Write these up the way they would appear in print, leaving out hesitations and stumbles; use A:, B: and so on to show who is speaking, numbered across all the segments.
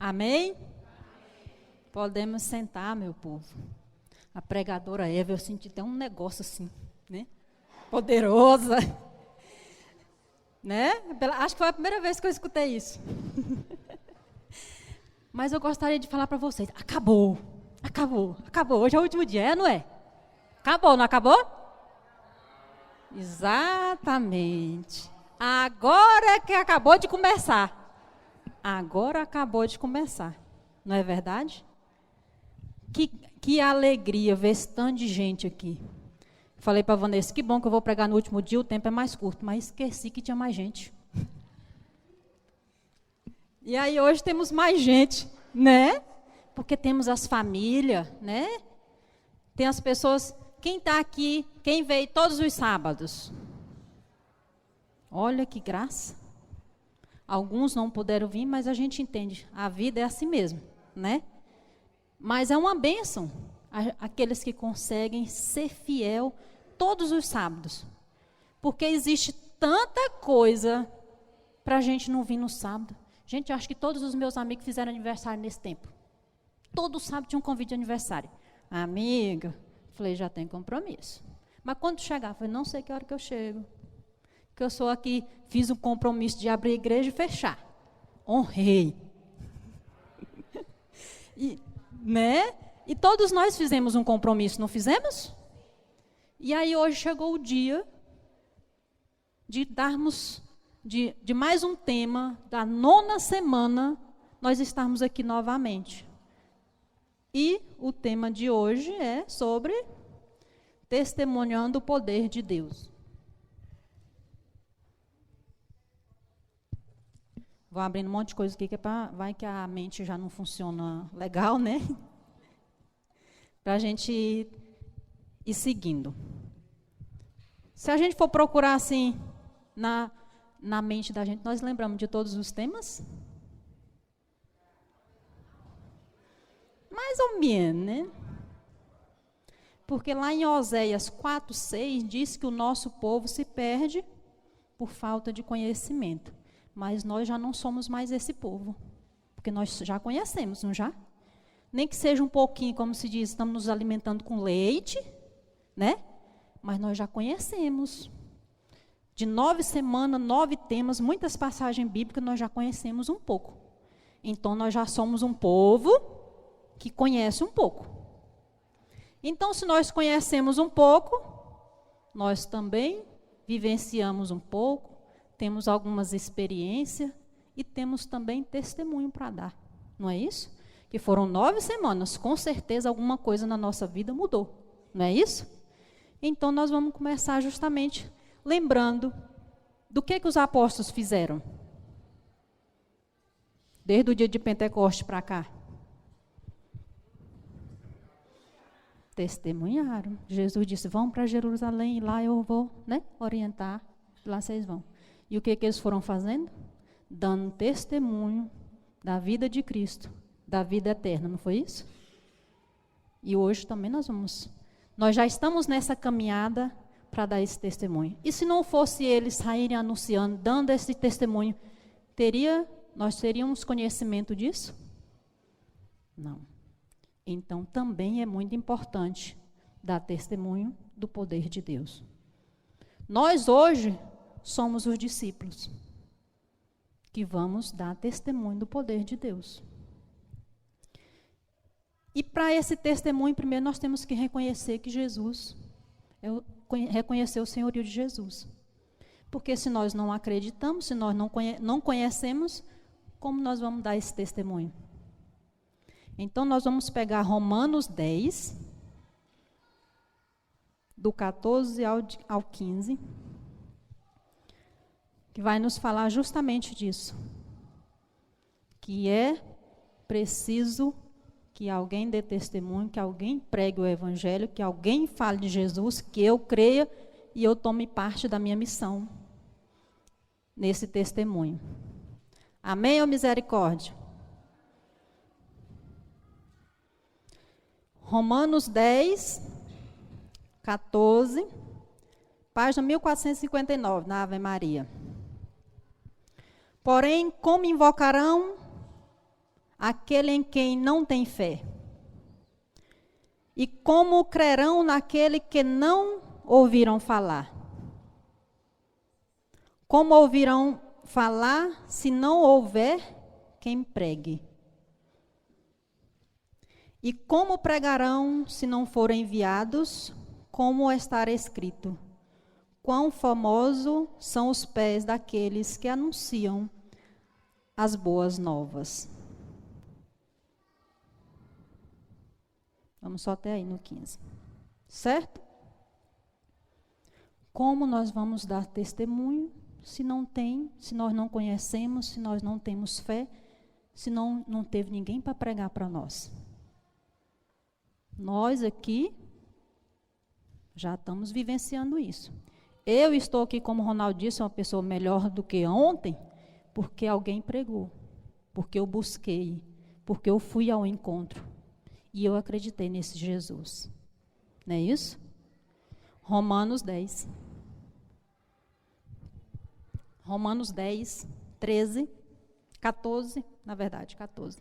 A: Amém? Podemos sentar, meu povo. A pregadora Eva, eu senti até um negócio assim, né? Poderosa. Né? Acho que foi a primeira vez que eu escutei isso. Mas eu gostaria de falar para vocês. Acabou. Hoje é o último dia, não é? Acabou, não acabou? Exatamente. Agora é que acabou de começar. Não é verdade? Que alegria ver esse tanto de gente aqui. Falei para a Vanessa, que bom que eu vou pregar no último dia, o tempo é mais curto, mas esqueci que tinha mais gente. E aí hoje temos mais gente, né? Porque temos as famílias, né? Tem as pessoas, quem está aqui, quem veio todos os sábados? Olha que graça. Alguns não puderam vir, mas a gente entende, a vida é assim mesmo, né? Mas é uma bênção, aqueles que conseguem ser fiel todos os sábados. Porque existe tanta coisa para a gente não vir no sábado. Gente, eu acho que todos os meus amigos fizeram aniversário nesse tempo. Todo sábado tinha um convite de aniversário. Amiga, falei, já tem compromisso. Mas quando chegar, falei, não sei que hora que eu chego. Que eu sou aqui, fiz um compromisso de abrir a igreja e fechar. Honrei. Né? E todos nós fizemos um compromisso, não fizemos? E aí hoje chegou o dia de darmos, de mais um tema, da 9ª semana, nós estarmos aqui novamente. E o tema de hoje é sobre testemunhando o poder de Deus. Vou abrindo um monte de coisa aqui, que vai que a mente já não funciona legal, né? Para a gente ir seguindo. Se a gente for procurar assim, na mente da gente, nós lembramos de todos os temas? Mais ou menos, né? Porque lá em Oséias 4:6 diz que o nosso povo se perde por falta de conhecimento. Mas nós já não somos mais esse povo. Porque nós já conhecemos, não já? Nem que seja um pouquinho, como se diz, estamos nos alimentando com leite, né? Mas nós já conhecemos. De 9 semanas, 9 temas, muitas passagens bíblicas, nós já conhecemos um pouco. Então, nós já somos um povo que conhece um pouco. Então, se nós conhecemos um pouco, nós também vivenciamos um pouco, temos algumas experiências e temos também testemunho para dar. Não é isso? Que foram 9 semanas, com certeza alguma coisa na nossa vida mudou. Não é isso? Então, nós vamos começar justamente lembrando do que os apóstolos fizeram. Desde o dia de Pentecostes para cá. Testemunharam. Jesus disse, vão para Jerusalém e lá eu vou, né, orientar. Lá vocês vão. E o que eles foram fazendo? Dando testemunho da vida de Cristo, da vida eterna, não foi isso? E hoje também nós já estamos nessa caminhada para dar esse testemunho. E se não fosse eles saírem anunciando, dando esse testemunho, nós teríamos conhecimento disso? Não. Então também é muito importante dar testemunho do poder de Deus. Nós hoje somos os discípulos que vamos dar testemunho do poder de Deus. E para esse testemunho, primeiro nós temos que reconhecer que reconhecer o senhorio de Jesus. Porque se nós não acreditamos, se nós não conhecemos, como nós vamos dar esse testemunho? Então nós vamos pegar Romanos 10, do 14 ao 15, que vai nos falar justamente disso, que é preciso que alguém dê testemunho, que alguém pregue o evangelho, que alguém fale de Jesus, que eu creia e eu tome parte da minha missão nesse testemunho. Amém ou misericórdia? Romanos 10, 14, página 1459, na Ave Maria. Porém, como invocarão aquele em quem não tem fé? E como crerão naquele que não ouviram falar? Como ouvirão falar se não houver quem pregue? E como pregarão se não forem enviados? Como está escrito: quão famosos são os pés daqueles que anunciam as boas novas. Vamos só até aí no 15. Certo? Como nós vamos dar testemunho se não tem, se nós não conhecemos, se nós não temos fé, se não teve ninguém para pregar para nós? Nós aqui já estamos vivenciando isso. Eu estou aqui, como o Ronaldo disse, uma pessoa melhor do que ontem, porque alguém pregou, porque eu busquei, porque eu fui ao encontro. E eu acreditei nesse Jesus. Não é isso? Romanos 10. Romanos 10, 13, 14, na verdade, 14.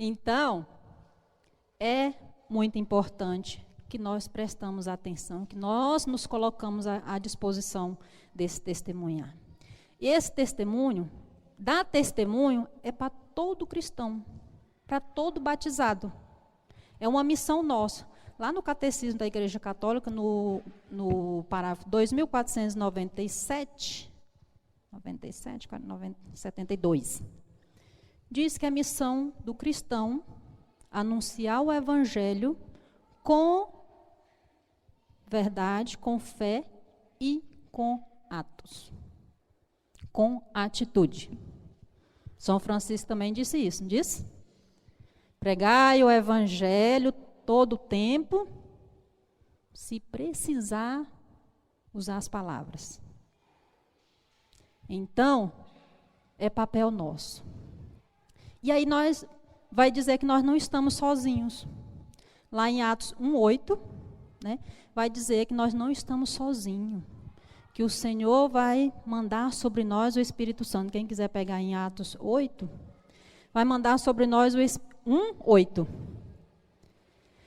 A: Então, é muito importante que nós prestamos atenção, que nós nos colocamos à disposição desse testemunhar. E esse testemunho, dar testemunho, é para todo cristão, para todo batizado. É uma missão nossa. Lá no Catecismo da Igreja Católica, no parágrafo 2497, 72, diz que a missão do cristão anunciar o Evangelho com verdade, com fé e com atos. Com atitude. São Francisco também disse isso, não disse? Pregai o Evangelho todo o tempo, se precisar usar as palavras. Então, é papel nosso. E aí vai dizer que nós não estamos sozinhos. Lá em Atos 1:8, né, vai dizer que nós não estamos sozinhos. Que o Senhor vai mandar sobre nós o Espírito Santo. Quem quiser pegar em Atos 8, vai mandar sobre nós o 1:8.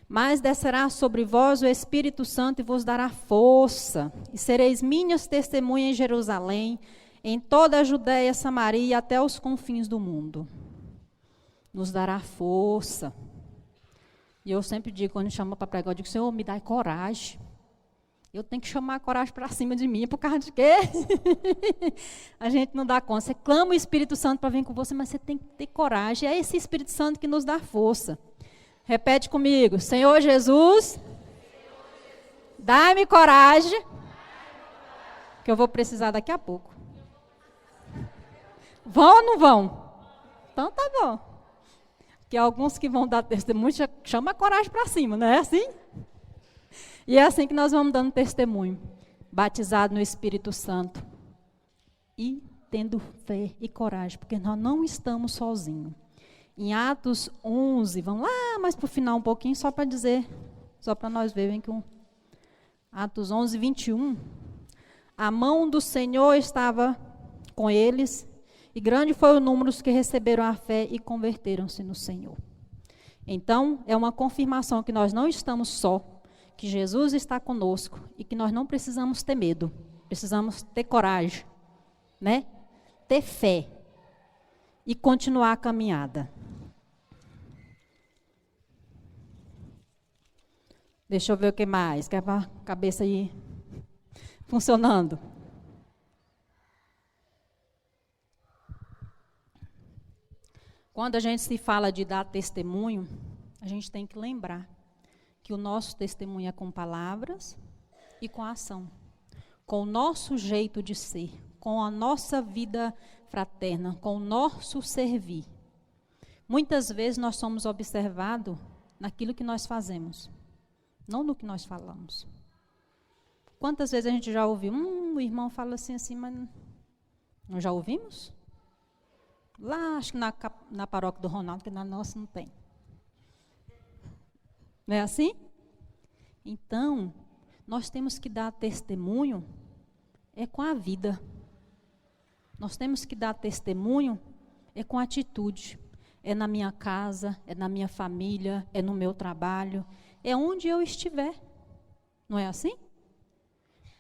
A: Mas descerá sobre vós o Espírito Santo e vos dará força, e sereis minhas testemunhas em Jerusalém, em toda a Judéia, Samaria e até os confins do mundo. Nos dará força. E eu sempre digo, quando chama para pregar, eu digo: Senhor, me dá coragem. Eu tenho que chamar a coragem para cima de mim, por causa de quê? A gente não dá conta. Você clama o Espírito Santo para vir com você, mas você tem que ter coragem. É esse Espírito Santo que nos dá força. Repete comigo: Senhor Jesus, dá-me coragem, que eu vou precisar daqui a pouco. Vão ou não vão? Então tá bom. Porque alguns que vão dar testemunho, chama a coragem para cima, não é assim? E é assim que nós vamos dando testemunho, batizado no Espírito Santo e tendo fé e coragem, porque nós não estamos sozinhos. Em Atos 11, vamos lá, mais para o final um pouquinho, só para dizer, só para nós verem que Atos 11, 21, a mão do Senhor estava com eles, e grande foi o número dos que receberam a fé e converteram-se no Senhor. Então, é uma confirmação que nós não estamos só, que Jesus está conosco e que nós não precisamos ter medo, precisamos ter coragem, né? Ter fé e continuar a caminhada. Deixa eu ver o que mais, que é para a cabeça aí funcionando. Quando a gente se fala de dar testemunho, a gente tem que lembrar que o nosso testemunho é com palavras e com ação, com o nosso jeito de ser, com a nossa vida fraterna, com o nosso servir. Muitas vezes nós somos observados naquilo que nós fazemos, não no que nós falamos. Quantas vezes a gente já ouviu, o irmão fala assim, mas não já ouvimos? Lá, acho que na paróquia do Ronaldo, que na nossa não tem. Não é assim? Então, nós temos que dar testemunho é com a vida. Nós temos que dar testemunho, é com atitude. É na minha casa, é na minha família, é no meu trabalho, é onde eu estiver. Não é assim?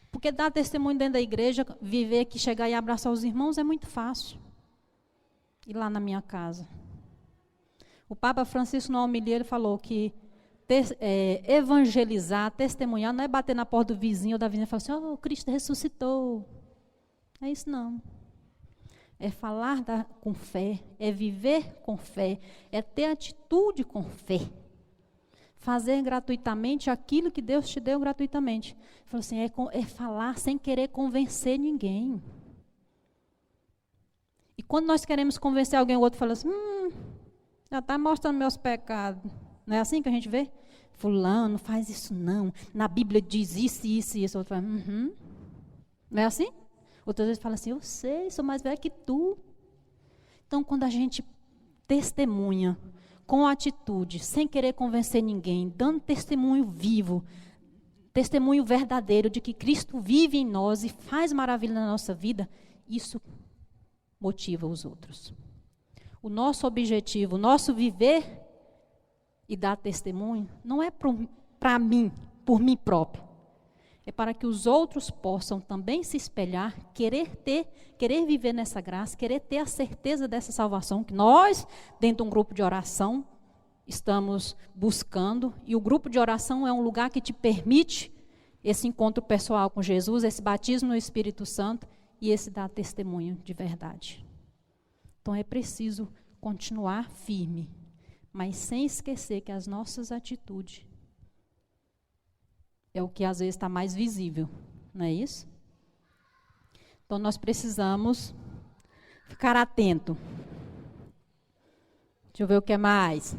A: Porque dar testemunho dentro da igreja, viver aqui, chegar e abraçar os irmãos é muito fácil. E lá na minha casa. O Papa Francisco, na homilia, ele falou que evangelizar, testemunhar, não é bater na porta do vizinho ou da vizinha e falar assim, oh, Cristo ressuscitou. É isso não. É falar com fé, é viver com fé, é ter atitude com fé. Fazer gratuitamente aquilo que Deus te deu gratuitamente. Ele falou assim, é falar sem querer convencer ninguém. E quando nós queremos convencer alguém, o outro fala assim, já está mostrando meus pecados. Não é assim que a gente vê? Fulano, faz isso não. Na Bíblia diz isso, isso e isso. O outro fala, Não é assim? Outras vezes fala assim, eu sei, sou mais velha que tu. Então, quando a gente testemunha com atitude, sem querer convencer ninguém, dando testemunho vivo, testemunho verdadeiro de que Cristo vive em nós e faz maravilha na nossa vida, isso motiva os outros. O nosso objetivo, o nosso viver e dar testemunho, não é para mim, por mim próprio. É para que os outros possam também se espelhar, querer viver nessa graça, querer ter a certeza dessa salvação que nós, dentro de um grupo de oração, estamos buscando. E o grupo de oração é um lugar que te permite esse encontro pessoal com Jesus, esse batismo no Espírito Santo e esse dar testemunho de verdade. Então é preciso continuar firme, mas sem esquecer que as nossas atitudes é o que às vezes está mais visível, não é isso? Então nós precisamos ficar atento. Deixa eu ver o que mais.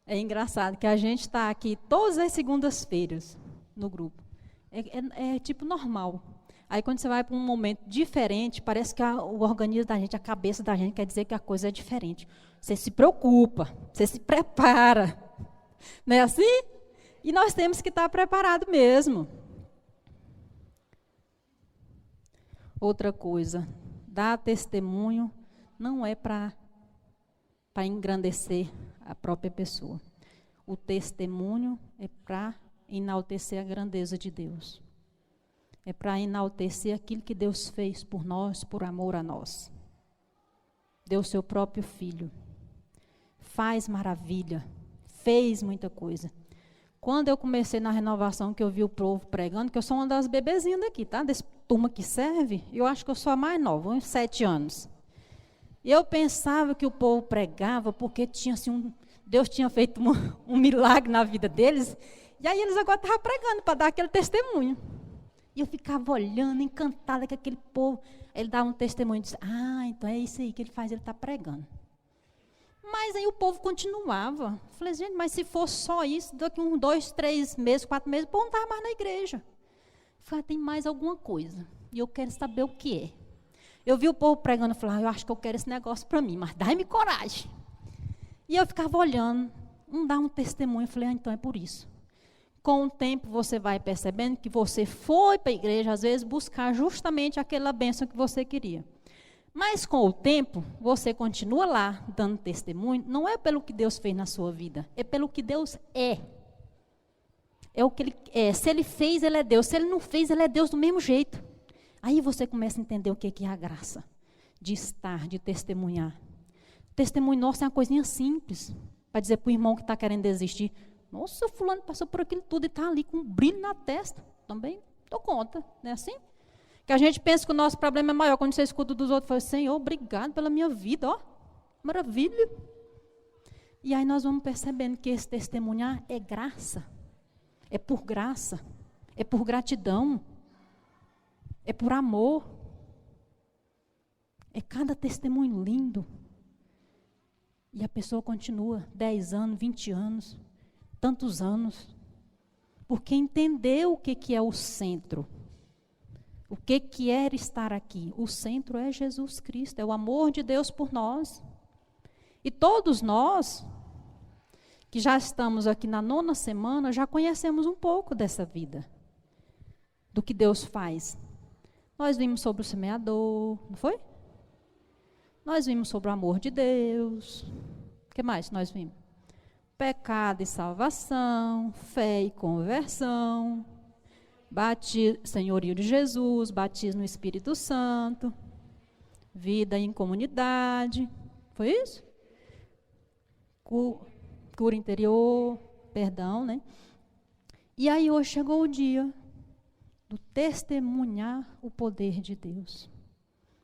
A: É engraçado que a gente está aqui todas as segundas-feiras no grupo. É tipo normal. Aí quando você vai para um momento diferente, parece que o organismo da gente, a cabeça da gente quer dizer que a coisa é diferente. Você se preocupa, você se prepara. Não é assim? E nós temos que estar preparados mesmo. Outra coisa, dar testemunho não é para engrandecer a própria pessoa. O testemunho é para enaltecer a grandeza de Deus. É para enaltecer aquilo que Deus fez por nós, por amor a nós. Deu seu próprio filho. Faz maravilha. Fez muita coisa. Quando eu comecei na renovação, que eu vi o povo pregando, que eu sou uma das bebezinhas daqui, tá? Desse turma que serve, eu acho que eu sou a mais nova, uns 7 anos. E eu pensava que o povo pregava porque tinha, assim, Deus tinha feito um milagre na vida deles, e aí eles agora estavam pregando para dar aquele testemunho. E eu ficava olhando, encantada com aquele povo. Ele dava um testemunho e disse, então é isso aí que ele faz, ele está pregando. Mas aí o povo continuava. Falei, gente, mas se fosse só isso, daqui uns 2, 3 meses, 4 meses, o povo não estava mais na igreja. Falei, tem mais alguma coisa. E eu quero saber o que é. Eu vi o povo pregando, eu falei, eu acho que eu quero esse negócio para mim, mas dá-me coragem. E eu ficava olhando, dá um testemunho. Eu falei, então é por isso. Com o tempo você vai percebendo que você foi para a igreja, às vezes, buscar justamente aquela bênção que você queria. Mas com o tempo, você continua lá, dando testemunho, não é pelo que Deus fez na sua vida, é pelo que Deus é. É o que Ele é. Se Ele fez, Ele é Deus. Se Ele não fez, Ele é Deus do mesmo jeito. Aí você começa a entender o que é a graça de estar, de testemunhar. O testemunho nosso é uma coisinha simples, para dizer para o irmão que está querendo desistir, nossa, fulano passou por aquilo tudo e está ali com um brilho na testa. Também dou conta, não é assim? Que a gente pensa que o nosso problema é maior. Quando você escuta dos outros, fala, Senhor, obrigado pela minha vida, ó, maravilha. E aí nós vamos percebendo que esse testemunhar é graça, é por gratidão, é por amor. É cada testemunho lindo. E a pessoa continua 10 anos, 20 anos, tantos anos, porque entendeu o que é o centro. O que é estar aqui? O centro é Jesus Cristo, é o amor de Deus por nós. E todos nós, que já estamos aqui na 9ª semana, já conhecemos um pouco dessa vida. do que Deus faz. Nós vimos sobre o semeador, não foi? Nós vimos sobre o amor de Deus. O que mais nós vimos? Pecado e salvação, fé e conversão, senhorio de Jesus, batismo no Espírito Santo, vida em comunidade. Foi isso? Cura interior, perdão, né? E aí hoje chegou o dia do testemunhar o poder de Deus.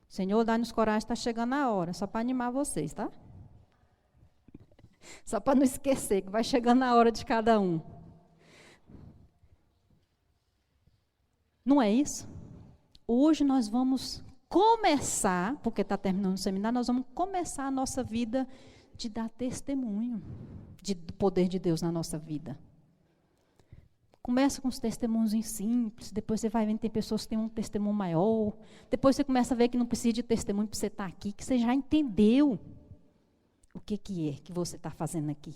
A: Senhor, dá-nos coragem, está chegando a hora, só para animar vocês, tá? Só para não esquecer que vai chegando a hora de cada um. Não é isso? Hoje nós vamos começar, porque está terminando o seminário, nós vamos começar a nossa vida de dar testemunho do poder de Deus na nossa vida. Começa com os testemunhos simples, depois você vai vendo que tem pessoas que têm um testemunho maior, depois você começa a ver que não precisa de testemunho para você estar aqui, que você já entendeu o que é que você está fazendo aqui.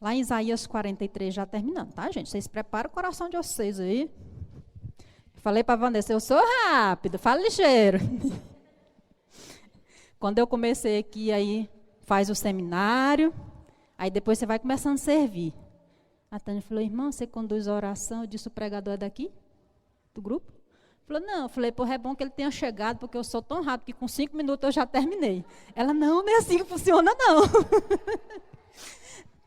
A: Lá em Isaías 43, já terminando, tá, gente? Vocês preparam o coração de vocês aí. Falei para a Vanessa, eu sou rápido, fala ligeiro. Quando eu comecei aqui, aí faz o seminário, aí depois você vai começando a servir. A Tânia falou, irmã, você conduz a oração? Eu disse, o pregador é daqui? Do grupo? Falou, não. Eu falei, é bom que ele tenha chegado, porque eu sou tão rápido que com 5 minutos eu já terminei. Ela, não é assim que funciona, não.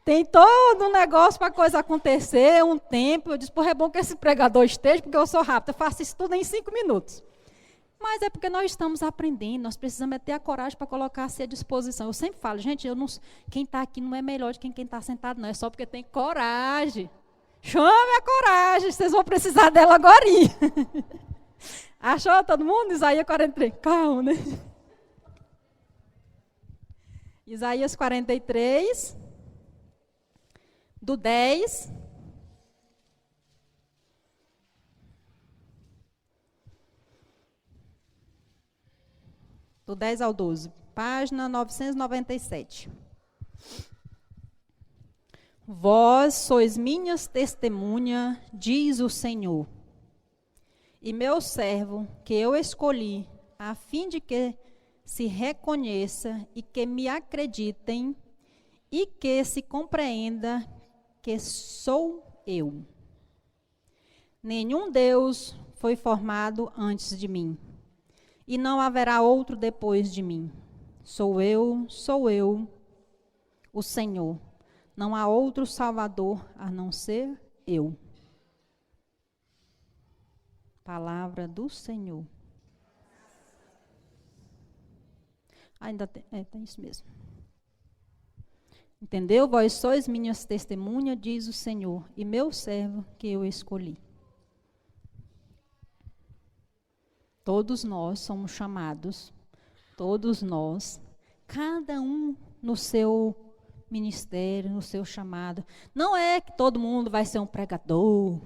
A: Tem todo um negócio para a coisa acontecer, um tempo. Eu disse, é bom que esse pregador esteja, porque eu sou rápido. Eu faço isso tudo em 5 minutos. Mas é porque nós estamos aprendendo, nós precisamos ter a coragem para colocar-se à disposição. Eu sempre falo, gente, quem está aqui não é melhor de quem está sentado, não. É só porque tem coragem. Chame a coragem, vocês vão precisar dela agora. Achou todo mundo? Isaías 43. Calma, né? Isaías 43, do 10. Do 10 ao 12, página 997. Vós sois minhas testemunhas, diz o Senhor, e meu servo que eu escolhi, a fim de que se reconheça e que me acreditem e que se compreenda que sou eu. Nenhum Deus foi formado antes de mim. E não haverá outro depois de mim. Sou eu, o Senhor. Não há outro Salvador a não ser eu. Palavra do Senhor. Ainda tem isso mesmo. Entendeu? Vós sois minhas testemunhas, diz o Senhor, e meu servo que eu escolhi. Todos nós somos chamados, todos nós, cada um no seu ministério, no seu chamado. Não é que todo mundo vai ser um pregador,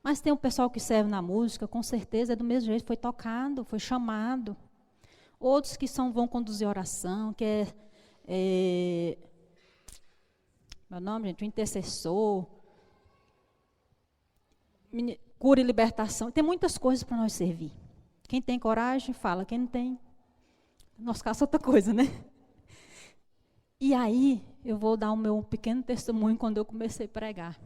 A: mas tem um pessoal que serve na música, com certeza é do mesmo jeito, foi tocado, foi chamado. Outros que vão conduzir oração, que meu nome, gente, o intercessor, cura e libertação. Tem muitas coisas para nós servir. Quem tem coragem, fala. Quem não tem, nosso caso é outra coisa, né? E aí, eu vou dar o meu pequeno testemunho quando eu comecei a pregar.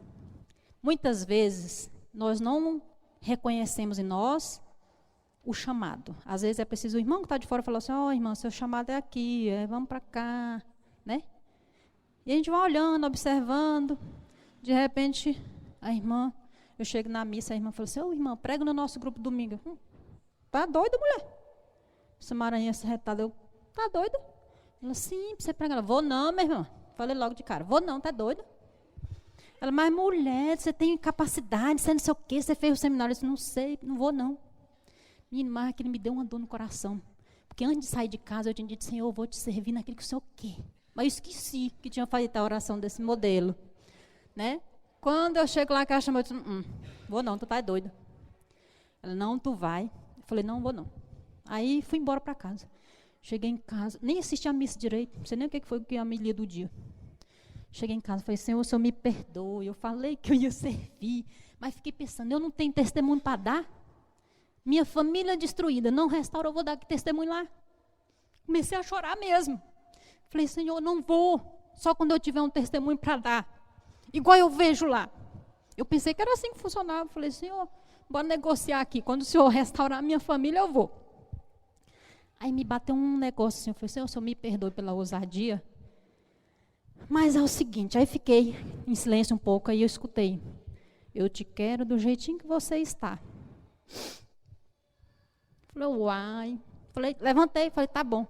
A: Muitas vezes, nós não reconhecemos em nós o chamado. Às vezes é preciso o irmão que está de fora falar assim, irmão, seu chamado é aqui, vamos para cá, né? E a gente vai olhando, observando. De repente, a irmã, eu chego na missa, a irmã fala assim, irmã, prega no nosso grupo domingo. Tá doida, mulher? Essa maranhã, essa retada, tá doida? Ela, sim, você prega. Ela, vou não, minha irmã. Falei logo de cara, vou não, tá doida? Ela, mas mulher, você tem capacidade, você não sei o quê, você fez o seminário. Eu disse, não sei, não vou não. Menino, mas aquilo me deu uma dor no coração. Porque antes de sair de casa, eu tinha dito, Senhor, eu vou te servir naquilo que o Senhor quer. Mas eu esqueci que tinha feito a oração desse modelo. Né? Quando eu chego lá, que ela chamou, eu disse, vou não, tu tá doida. Ela, não, tu vai. Eu falei, não vou não. Aí fui embora para casa. Cheguei em casa, nem assisti a missa direito, não sei nem o que foi que a homilia do dia. Cheguei em casa, falei, Senhor, o Senhor me perdoe. Eu falei que eu ia servir, mas fiquei pensando, eu não tenho testemunho para dar. Minha família destruída, não restaura, eu vou dar que testemunho lá. Comecei a chorar mesmo. Falei, Senhor, não vou, só quando eu tiver um testemunho para dar. Igual eu vejo lá. Eu pensei que era assim que funcionava. Falei, Senhor, bora negociar aqui. Quando o Senhor restaurar a minha família, eu vou. Aí me bateu um negócio assim. Eu falei, Senhor, o Senhor me perdoe pela ousadia. Mas é o seguinte, aí fiquei em silêncio um pouco, aí eu escutei. Eu te quero do jeitinho que você está. Falei, uai. Falei, levantei, falei, tá bom.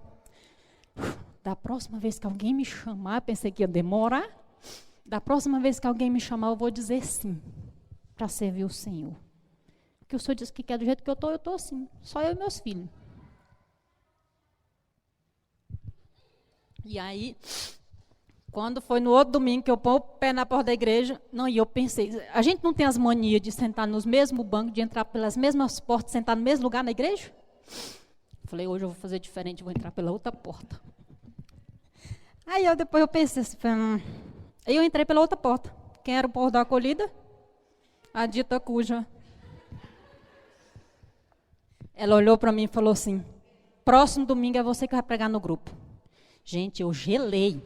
A: Da próxima vez que alguém me chamar, pensei que ia demorar. Da próxima vez que alguém me chamar, eu vou dizer sim, para servir o Senhor. Porque o Senhor disse que quer do jeito que eu estou assim. Só eu e meus filhos. E aí, quando foi no outro domingo que eu pôr o pé na porta da igreja, não, e eu pensei, a gente não tem as manias de sentar nos mesmos bancos, de entrar pelas mesmas portas, sentar no mesmo lugar na igreja? Falei, hoje eu vou fazer diferente, vou entrar pela outra porta. Aí depois eu pensei assim, aí eu entrei pela outra porta. Quem era o povo da acolhida? A dita cuja. Ela olhou para mim e falou assim, próximo domingo é você que vai pregar no grupo. Gente, eu gelei.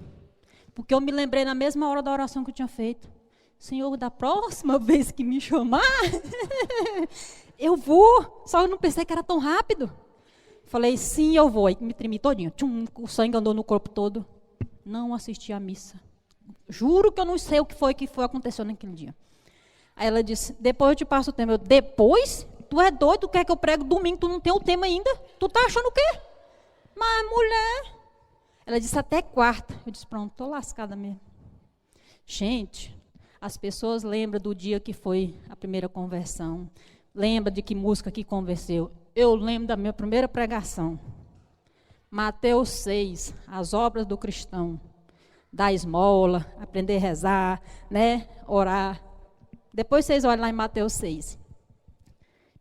A: Porque eu me lembrei na mesma hora da oração que eu tinha feito. Senhor, da próxima vez que me chamar, eu vou. Só eu não pensei que era tão rápido. Falei, sim, eu vou. Aí me tremi todinho. Tchum, o sangue andou no corpo todo. Não assisti à missa. Juro que eu não sei o que foi aconteceu naquele dia. Aí ela disse, depois eu te passo o tema. Eu, depois? Tu é doido? Tu quer que eu prego domingo? Tu não tem o tema ainda? Tu tá achando o quê? Mas, mulher... Ela disse, até quarta. Eu disse, pronto, estou lascada mesmo. Gente, as pessoas lembram do dia que foi a primeira conversão. Lembra de que música que convenceu. Eu lembro da minha primeira pregação. Mateus 6, as obras do cristão. Dar esmola, aprender a rezar, né? Orar. Depois vocês olham lá em Mateus 6.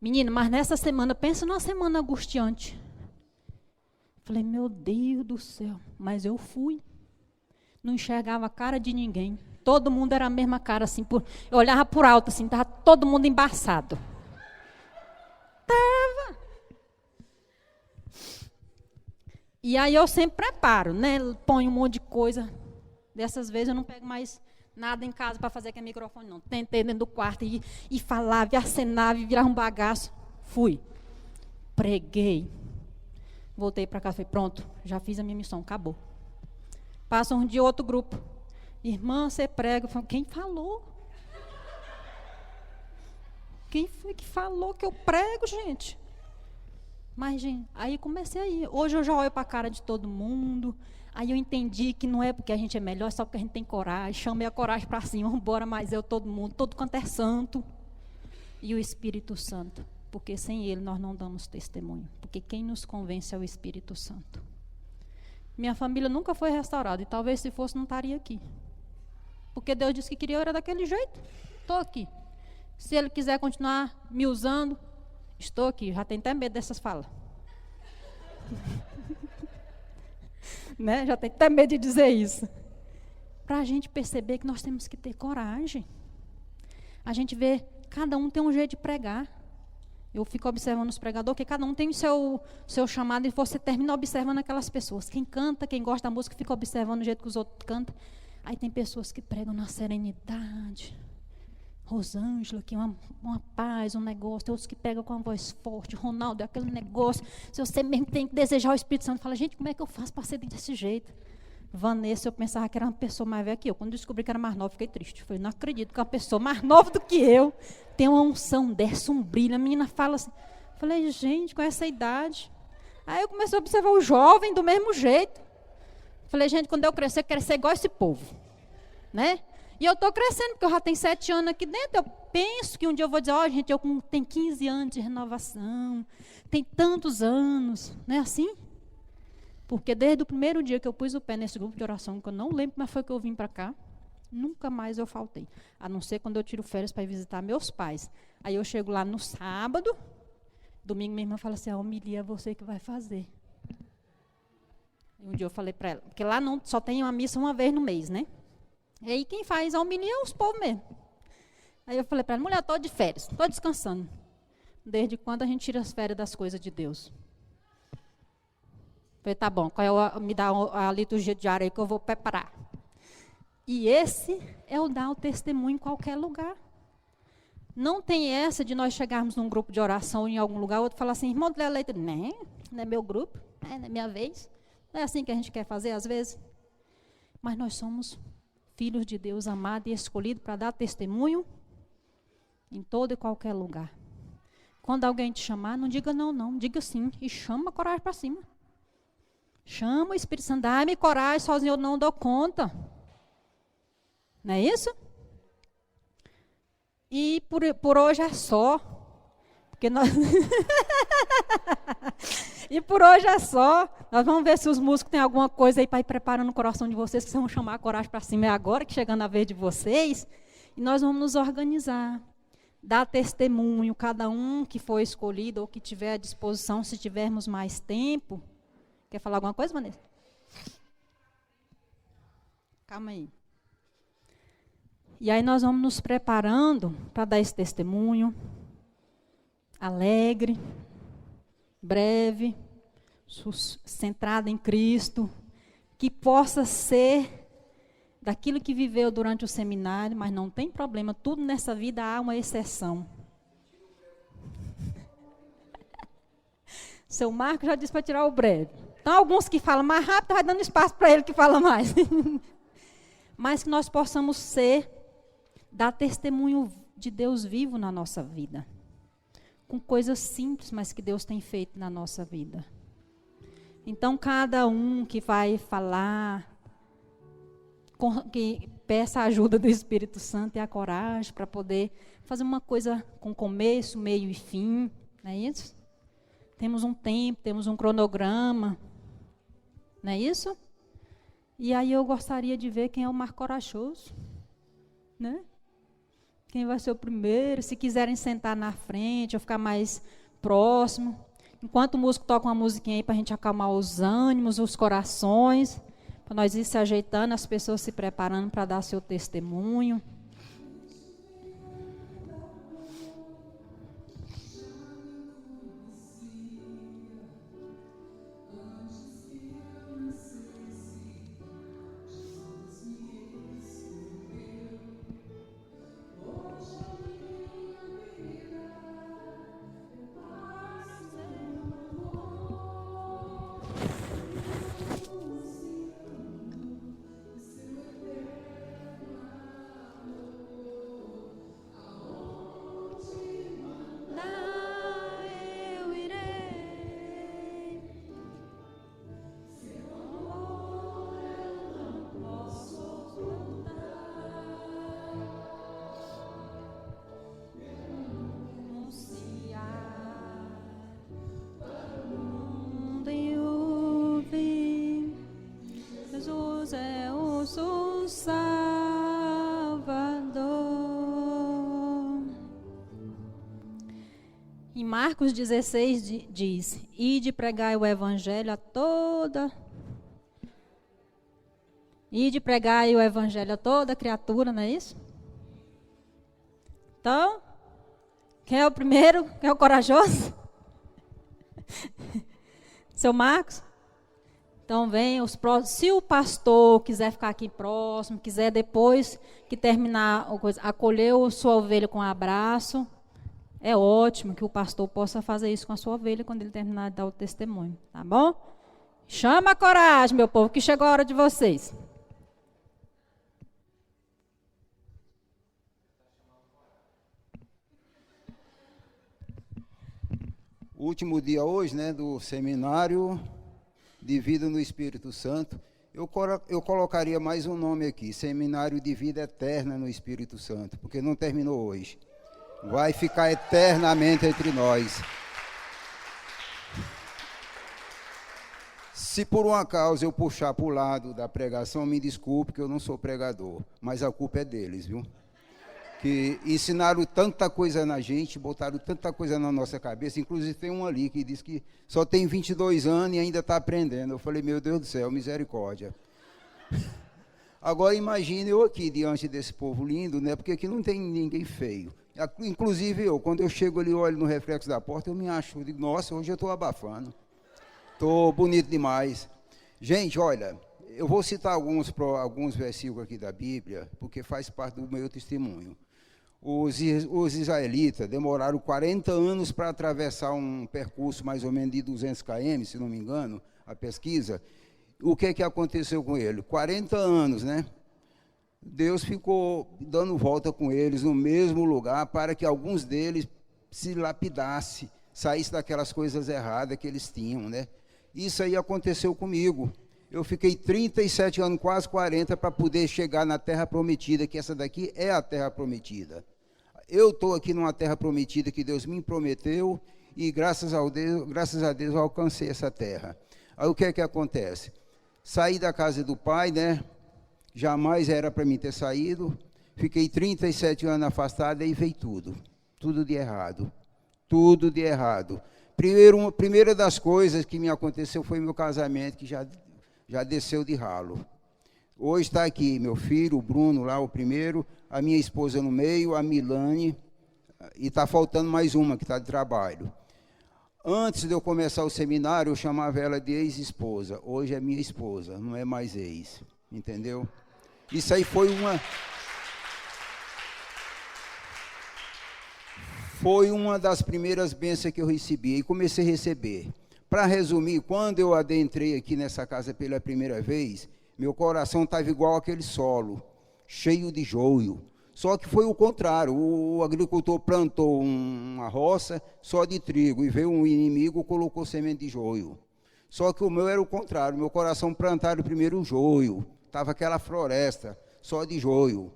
A: Menino, mas nessa semana, pensa numa semana angustiante. Falei, meu Deus do céu, mas eu fui. Não enxergava a cara de ninguém. Todo mundo era a mesma cara, assim. Eu olhava por alto, assim, estava todo mundo embaçado. Tava. E aí eu sempre preparo, né? Ponho um monte de coisa. Dessas vezes eu não pego mais nada em casa para fazer aquele microfone, não. Tentei dentro do quarto e falava, e acenava, e virava um bagaço. Fui. Preguei. Voltei para casa e falei, pronto, já fiz a minha missão, acabou. Passa um dia outro grupo. Irmã, você prega. Eu falo, quem falou? Quem foi que falou que eu prego, gente? Mas, gente, aí comecei a ir. Hoje eu já olho para a cara de todo mundo. Aí eu entendi que não é porque a gente é melhor, é só porque a gente tem coragem. Chamei a coragem para cima, vamos embora, mas eu, todo mundo, todo quanto é santo. E o Espírito Santo. Porque sem ele nós não damos testemunho. Porque quem nos convence é o Espírito Santo. Minha família nunca foi restaurada. E talvez se fosse não estaria aqui. Porque Deus disse que queria eu era daquele jeito. Estou aqui. Se ele quiser continuar me usando, estou aqui. Já tenho até medo dessas falas. Né? Já tenho até medo de dizer isso. Para a gente perceber que nós temos que ter coragem. A gente vê, cada um tem um jeito de pregar. Eu fico observando os pregadores, que cada um tem o seu chamado e você termina observando aquelas pessoas. Quem canta, quem gosta da música, fica observando o jeito que os outros cantam. Aí tem pessoas que pregam na serenidade. Rosângela, que é uma paz, um negócio. Tem outros que pegam com a voz forte. Ronaldo, é aquele negócio. Se você mesmo tem que desejar o Espírito Santo, fala, gente, como é que eu faço para ser desse jeito? Vanessa, eu pensava que era uma pessoa mais velha que eu. Quando descobri que era mais nova, fiquei triste. Falei, não acredito que uma pessoa mais nova do que eu tem uma unção dessa, um brilho. A menina fala assim. Falei, gente, com essa idade. Aí eu comecei a observar o jovem do mesmo jeito. Falei, gente, quando eu crescer, eu quero ser igual esse povo. Né? E eu estou crescendo, porque eu já tenho 7 anos aqui dentro. Eu penso que um dia eu vou dizer, ó, gente, eu tenho 15 anos de renovação. Tem tantos anos. Não é assim? Porque desde o primeiro dia que eu pus o pé nesse grupo de oração, que eu não lembro como foi que eu vim para cá, nunca mais eu faltei. A não ser quando eu tiro férias para ir visitar meus pais. Aí eu chego lá no sábado, domingo minha irmã fala assim, a homilia é você que vai fazer. E um dia eu falei para ela, porque lá não, só tem uma missa uma vez no mês, né? E aí quem faz a homilia é os povos mesmo. Aí eu falei para ela, mulher, estou de férias, estou descansando. Desde quando a gente tira as férias das coisas de Deus? Falei, tá bom, me dá a liturgia diária aí que eu vou preparar. E esse é o dar o testemunho em qualquer lugar. Não tem essa de nós chegarmos num grupo de oração em algum lugar, outro falar assim, irmão, leite, não é meu grupo, não é minha vez. Não é assim que a gente quer fazer às vezes. Mas nós somos filhos de Deus, amados e escolhidos para dar testemunho em todo e qualquer lugar. Quando alguém te chamar, não diga não, diga sim. E chama a coragem para cima. Chama o Espírito Santo, dá-me coragem, sozinho eu não dou conta. Não é isso? E por hoje é só. Porque nós e por hoje é só. Nós vamos ver se os músicos têm alguma coisa aí para ir preparando o coração de vocês, que vocês vão chamar a coragem para cima. É agora que chegando a vez de vocês. E nós vamos nos organizar. Dar testemunho, cada um que for escolhido ou que tiver à disposição, se tivermos mais tempo. Quer falar alguma coisa, Vanessa? Calma aí. E aí nós vamos nos preparando para dar esse testemunho. Alegre, breve, centrada em Cristo. Que possa ser daquilo que viveu durante o seminário, mas não tem problema, tudo nessa vida há uma exceção. Seu Marco já disse para tirar o breve. Então, alguns que falam mais rápido, vai dando espaço para ele que fala mais. Mas que nós possamos dar testemunho de Deus vivo na nossa vida. Com coisas simples, mas que Deus tem feito na nossa vida. Então, cada um que vai falar, que peça a ajuda do Espírito Santo e a coragem para poder fazer uma coisa com começo, meio e fim. Não é isso? Temos um tempo, temos um cronograma. Não é isso? E aí eu gostaria de ver quem é o mais corajoso. Né? Quem vai ser o primeiro. Se quiserem sentar na frente ou ficar mais próximo. Enquanto o músico toca uma musiquinha aí para a gente acalmar os ânimos, os corações. Para nós ir se ajeitando, as pessoas se preparando para dar seu testemunho. Em Marcos 16 diz, ide pregai o evangelho a toda criatura, não é isso? Então, quem é o primeiro? Quem é o corajoso? Seu Marcos? Então, vem os próximos. Se o pastor quiser ficar aqui próximo, quiser depois que terminar a coisa, acolher a sua ovelha com um abraço, é ótimo que o pastor possa fazer isso com a sua ovelha quando ele terminar de dar o testemunho, tá bom? Chama a coragem, meu povo, que chegou a hora de vocês.
B: O último dia hoje, né, do seminário de vida no Espírito Santo, eu colocaria mais um nome aqui, Seminário de Vida Eterna no Espírito Santo, porque não terminou hoje. Vai ficar eternamente entre nós. Se por uma causa eu puxar para o lado da pregação, me desculpe que eu não sou pregador, mas a culpa é deles, viu? Que ensinaram tanta coisa na gente, botaram tanta coisa na nossa cabeça, inclusive tem um ali que diz que só tem 22 anos e ainda está aprendendo. Eu falei, meu Deus do céu, misericórdia. Agora imagine eu aqui diante desse povo lindo, né? Porque aqui não tem ninguém feio. Inclusive eu, quando eu chego ali, olho no reflexo da porta, eu me acho, eu digo, nossa, hoje eu estou abafando. Estou bonito demais. Gente, olha, eu vou citar alguns versículos aqui da Bíblia, porque faz parte do meu testemunho. Os israelitas demoraram 40 anos para atravessar um percurso mais ou menos de 200 km, se não me engano, a pesquisa. O que aconteceu com ele? 40 anos, né? Deus ficou dando volta com eles no mesmo lugar para que alguns deles se lapidassem, saíssem daquelas coisas erradas que eles tinham, né? Isso aí aconteceu comigo. Eu fiquei 37 anos, quase 40, para poder chegar na Terra Prometida, que essa daqui é a Terra Prometida. Eu estou aqui numa Terra Prometida que Deus me prometeu e graças a Deus eu alcancei essa terra. Aí o que é que acontece? Saí da casa do pai, né? Jamais era para mim ter saído. Fiquei 37 anos afastado e veio tudo de errado. Tudo de errado. Primeira das coisas que me aconteceu foi meu casamento, que já desceu de ralo. Hoje está aqui meu filho, o Bruno lá, o primeiro, a minha esposa no meio, a Milane, e está faltando mais uma que está de trabalho. Antes de eu começar o seminário, eu chamava ela de ex-esposa. Hoje é minha esposa, não é mais ex, entendeu? Isso aí foi uma das primeiras bênçãos que eu recebi, e comecei a receber. Para resumir, quando eu adentrei aqui nessa casa pela primeira vez, meu coração estava igual aquele solo, cheio de joio. Só que foi o contrário, o agricultor plantou uma roça só de trigo, e veio um inimigo e colocou semente de joio. Só que o meu era o contrário, meu coração plantaram primeiro o joio, estava aquela floresta só de joio.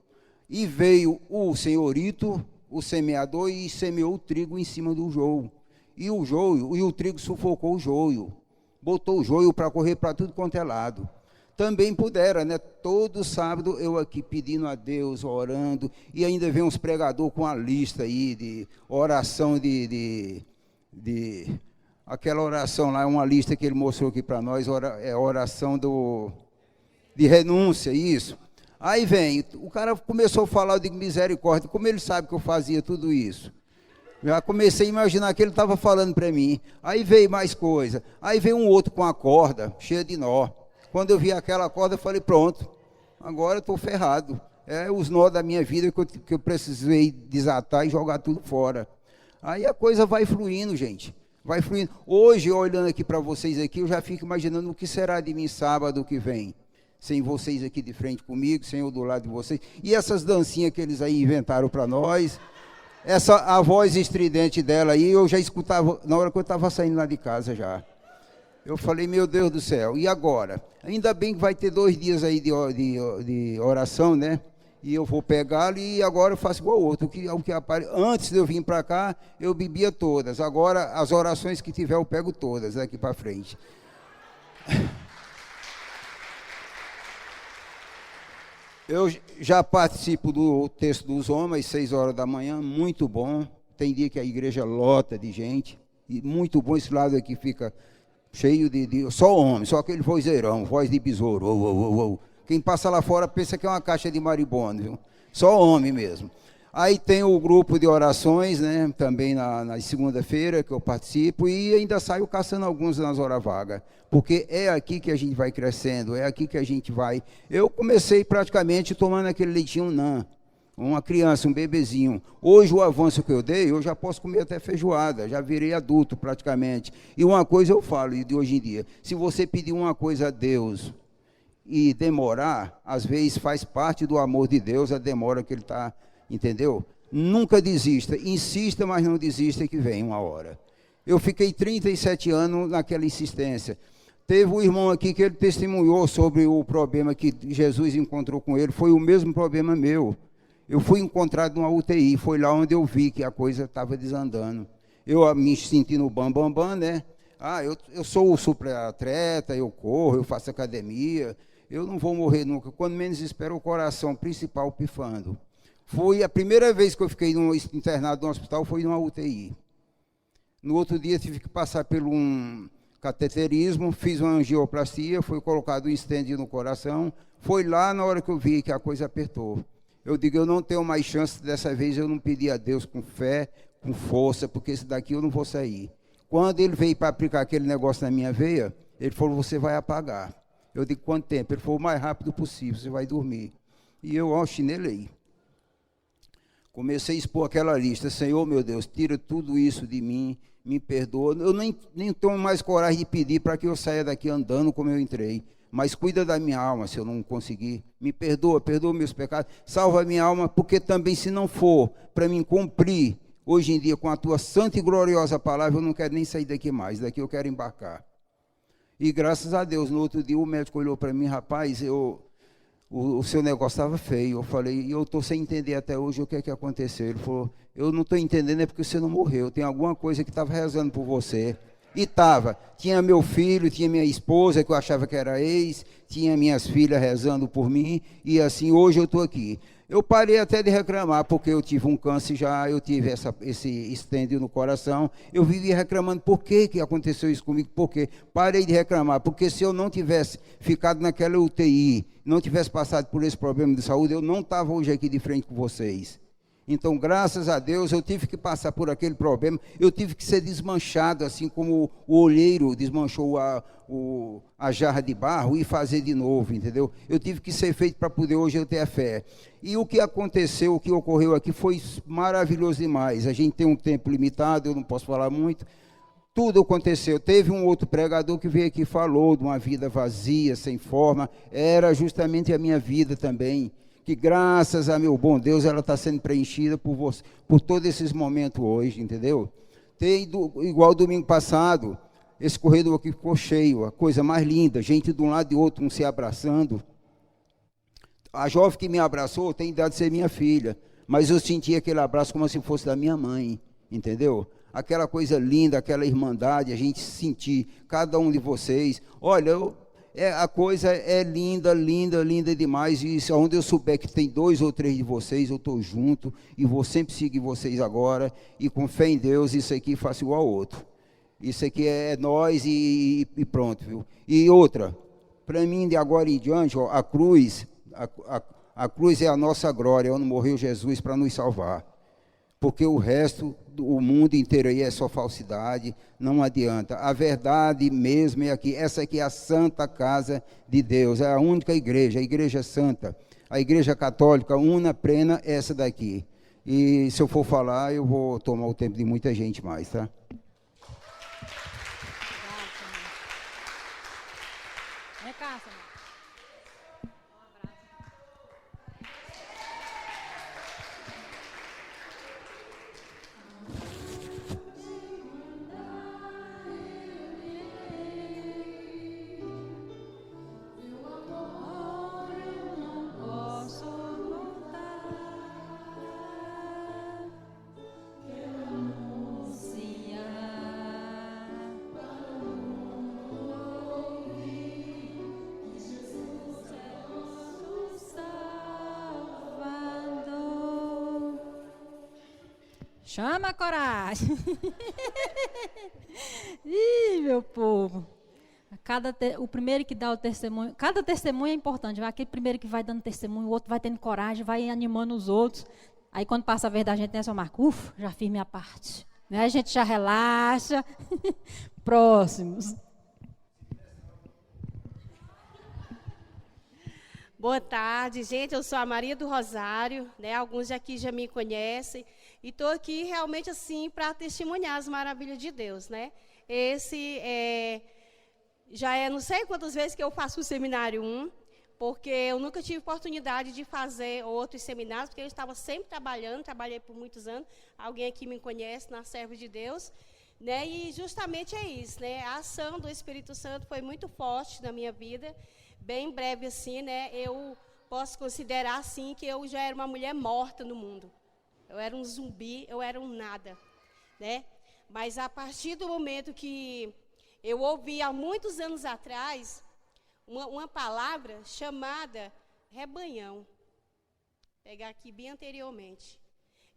B: E veio o senhorito, o semeador, e semeou o trigo em cima do joio. E o trigo sufocou o joio, botou o joio para correr para tudo quanto é lado. Também pudera, né? Todo sábado eu aqui pedindo a Deus, orando, e ainda vem uns pregadores com a lista aí de oração aquela oração lá, uma lista que ele mostrou aqui para nós, é oração de renúncia, isso. Aí vem, o cara começou a falar, eu digo, misericórdia, como ele sabe que eu fazia tudo isso? Já comecei a imaginar que ele estava falando para mim. Aí veio mais coisa, aí veio um outro com a corda, cheia de nó. Quando eu vi aquela corda, eu falei, pronto, agora eu estou ferrado. É os nós da minha vida que eu precisei desatar e jogar tudo fora. Aí a coisa vai fluindo, gente. Vai fluindo. Hoje, olhando aqui para vocês aqui, eu já fico imaginando o que será de mim sábado que vem. Sem vocês aqui de frente comigo, sem eu do lado de vocês. E essas dancinhas que eles aí inventaram para nós. A voz estridente dela aí, eu já escutava na hora que eu estava saindo lá de casa já. Eu falei, meu Deus do céu, e agora? Ainda bem que vai ter 2 dias aí de oração, né? E eu vou pegá-lo e agora eu faço igual o outro. Antes de eu vir para cá, eu bebia todas. Agora, as orações que tiver, eu pego todas daqui para frente. Eu já participo do texto dos homens, às 6 horas da manhã, muito bom. Tem dia que a igreja lota de gente, e muito bom. Esse lado aqui fica cheio de só homem, só aquele vozeirão, voz de besouro. Oh, oh, oh, oh. Quem passa lá fora pensa que é uma caixa de maribondo, viu? Só homem mesmo. Aí tem o grupo de orações, né? Também na segunda-feira que eu participo, e ainda saio caçando alguns nas horas vagas, porque é aqui que a gente vai crescendo, é aqui que a gente vai. Eu comecei praticamente tomando aquele leitinho NAN, uma criança, um bebezinho. Hoje o avanço que eu dei, eu já posso comer até feijoada, já virei adulto praticamente. E uma coisa eu falo de hoje em dia, se você pedir uma coisa a Deus e demorar, às vezes faz parte do amor de Deus a demora que ele está, entendeu? Nunca desista, insista, mas não desista que vem uma hora. Eu fiquei 37 anos naquela insistência. Teve um irmão aqui que ele testemunhou sobre o problema que Jesus encontrou com ele, foi o mesmo problema meu. Eu fui encontrado numa UTI, foi lá onde eu vi que a coisa estava desandando. Eu me sentindo bam, né? Eu sou o super atleta, eu corro, eu faço academia, eu não vou morrer nunca. Quando menos espero, o coração principal pifando. Foi a primeira vez que eu fiquei internado no hospital, foi numa UTI. No outro dia tive que passar por um cateterismo, fiz uma angioplastia, foi colocado um stent no coração. Foi lá na hora que eu vi que a coisa apertou. Eu digo, eu não tenho mais chance, dessa vez eu não pedi a Deus com fé, com força, porque esse daqui eu não vou sair. Quando ele veio para aplicar aquele negócio na minha veia, ele falou, você vai apagar. Eu digo, quanto tempo? Ele falou, o mais rápido possível, você vai dormir. E eu, chinelei. Comecei a expor aquela lista, Senhor, meu Deus, tira tudo isso de mim, me perdoa. Eu nem tenho mais coragem de pedir para que eu saia daqui andando como eu entrei. Mas cuida da minha alma, se eu não conseguir. Me perdoa meus pecados. Salva a minha alma, porque também se não for para mim cumprir, hoje em dia, com a tua santa e gloriosa palavra, eu não quero nem sair daqui mais. Daqui eu quero embarcar. E graças a Deus, no outro dia o médico olhou para mim, rapaz, o seu negócio estava feio. Eu falei, eu estou sem entender até hoje o que é que aconteceu. Ele falou, eu não estou entendendo, é porque você não morreu. Tem alguma coisa que estava rezando por você. E estava. Tinha meu filho, tinha minha esposa, que eu achava que era ex, tinha minhas filhas rezando por mim, e assim, hoje eu estou aqui. Eu parei até de reclamar, porque eu tive um câncer já, eu tive esse estende no coração. Eu vivia reclamando, por que aconteceu isso comigo? Por quê? Parei de reclamar, porque se eu não tivesse ficado naquela UTI, não tivesse passado por esse problema de saúde, eu não estava hoje aqui de frente com vocês. Então, graças a Deus, eu tive que passar por aquele problema, eu tive que ser desmanchado, assim como o olheiro desmanchou a jarra de barro, e fazer de novo, entendeu? Eu tive que ser feito para poder hoje eu ter a fé. E o que aconteceu, o que ocorreu aqui foi maravilhoso demais. A gente tem um tempo limitado, eu não posso falar muito. Tudo aconteceu. Teve um outro pregador que veio aqui e falou de uma vida vazia, sem forma. Era justamente a minha vida também. Que graças a meu bom Deus, ela está sendo preenchida por você, por todos esses momentos hoje, entendeu? Igual domingo passado, esse corredor aqui ficou cheio, a coisa mais linda, gente de um lado e outro, um se abraçando. A jovem que me abraçou tem idade de ser minha filha, mas eu senti aquele abraço como se fosse da minha mãe, entendeu? Aquela coisa linda, aquela irmandade, a gente sentir, cada um de vocês. Olha, a coisa é linda, linda, linda demais, e onde eu souber que tem 2 ou 3 de vocês, eu estou junto, e vou sempre seguir vocês agora, e com fé em Deus, isso aqui faço igual ao outro. Isso aqui é nós e pronto, viu? E outra, para mim, de agora em diante, ó, a cruz é a nossa glória, onde morreu Jesus para nos salvar. Porque o resto, o mundo inteiro aí é só falsidade, não adianta. A verdade mesmo é aqui, essa aqui é a santa casa de Deus, é a única igreja, a igreja santa, a igreja católica, una plena, essa daqui. E se eu for falar, eu vou tomar o tempo de muita gente mais, tá?
A: Vem cá, Samuel. Chama a coragem. Ih, meu povo. O primeiro que dá o testemunho, cada testemunho é importante. Aquele primeiro que vai dando testemunho, o outro vai tendo coragem, vai animando os outros. Aí quando passa a vez da gente, né, seu Marco? Já fiz minha parte. Né? A gente já relaxa. Próximos.
C: Boa tarde, gente. Eu sou a Maria do Rosário, né? Alguns aqui já me conhecem. E estou aqui realmente assim para testemunhar as maravilhas de Deus, né? Já é não sei quantas vezes que eu faço o seminário 1, porque eu nunca tive oportunidade de fazer outros seminários, porque eu estava sempre trabalhando, trabalhei por muitos anos. Alguém aqui me conhece, na Serva de Deus, né? E justamente é isso, né? A ação do Espírito Santo foi muito forte na minha vida. Bem breve assim, né? Eu posso considerar assim que eu já era uma mulher morta no mundo. Eu era um zumbi, eu era um nada, né? Mas a partir do momento que eu ouvi há muitos anos atrás uma palavra chamada rebanhão, vou pegar aqui bem anteriormente,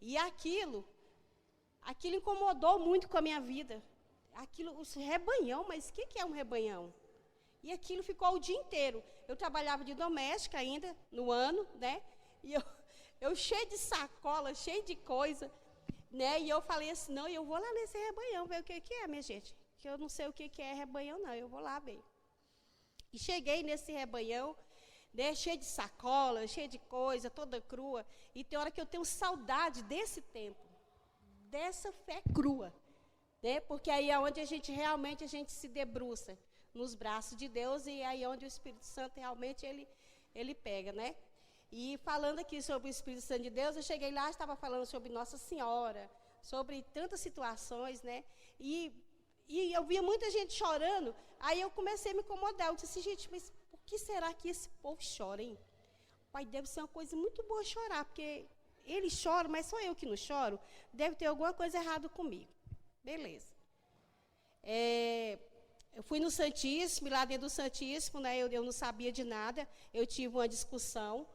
C: e aquilo incomodou muito com a minha vida. aquilo, o rebanhão, mas o que é um rebanhão? E aquilo ficou o dia inteiro. Eu trabalhava de doméstica ainda, no ano, né? E eu cheia de sacola, cheia de coisa, né? E eu falei assim, não, eu vou lá nesse rebanhão, ver o que é, minha gente. Que eu não sei o que é rebanhão, não, eu vou lá ver. E cheguei nesse rebanhão, né, cheio de sacola, cheio de coisa, toda crua. E tem hora que eu tenho saudade desse tempo, dessa fé crua, né? Porque aí é onde a gente realmente se debruça nos braços de Deus, e aí é onde o Espírito Santo realmente ele pega, né? E falando aqui sobre o Espírito Santo de Deus, eu cheguei lá, estava falando sobre Nossa Senhora, sobre tantas situações, né? E eu via muita gente chorando, aí eu comecei a me incomodar. Eu disse assim, gente, mas por que será que esse povo chora, hein? Pai, deve ser uma coisa muito boa chorar, porque ele chora, mas sou eu que não choro. Deve ter alguma coisa errada comigo. Beleza. Eu fui no Santíssimo, e lá dentro do Santíssimo, né, eu não sabia de nada. Eu tive uma discussão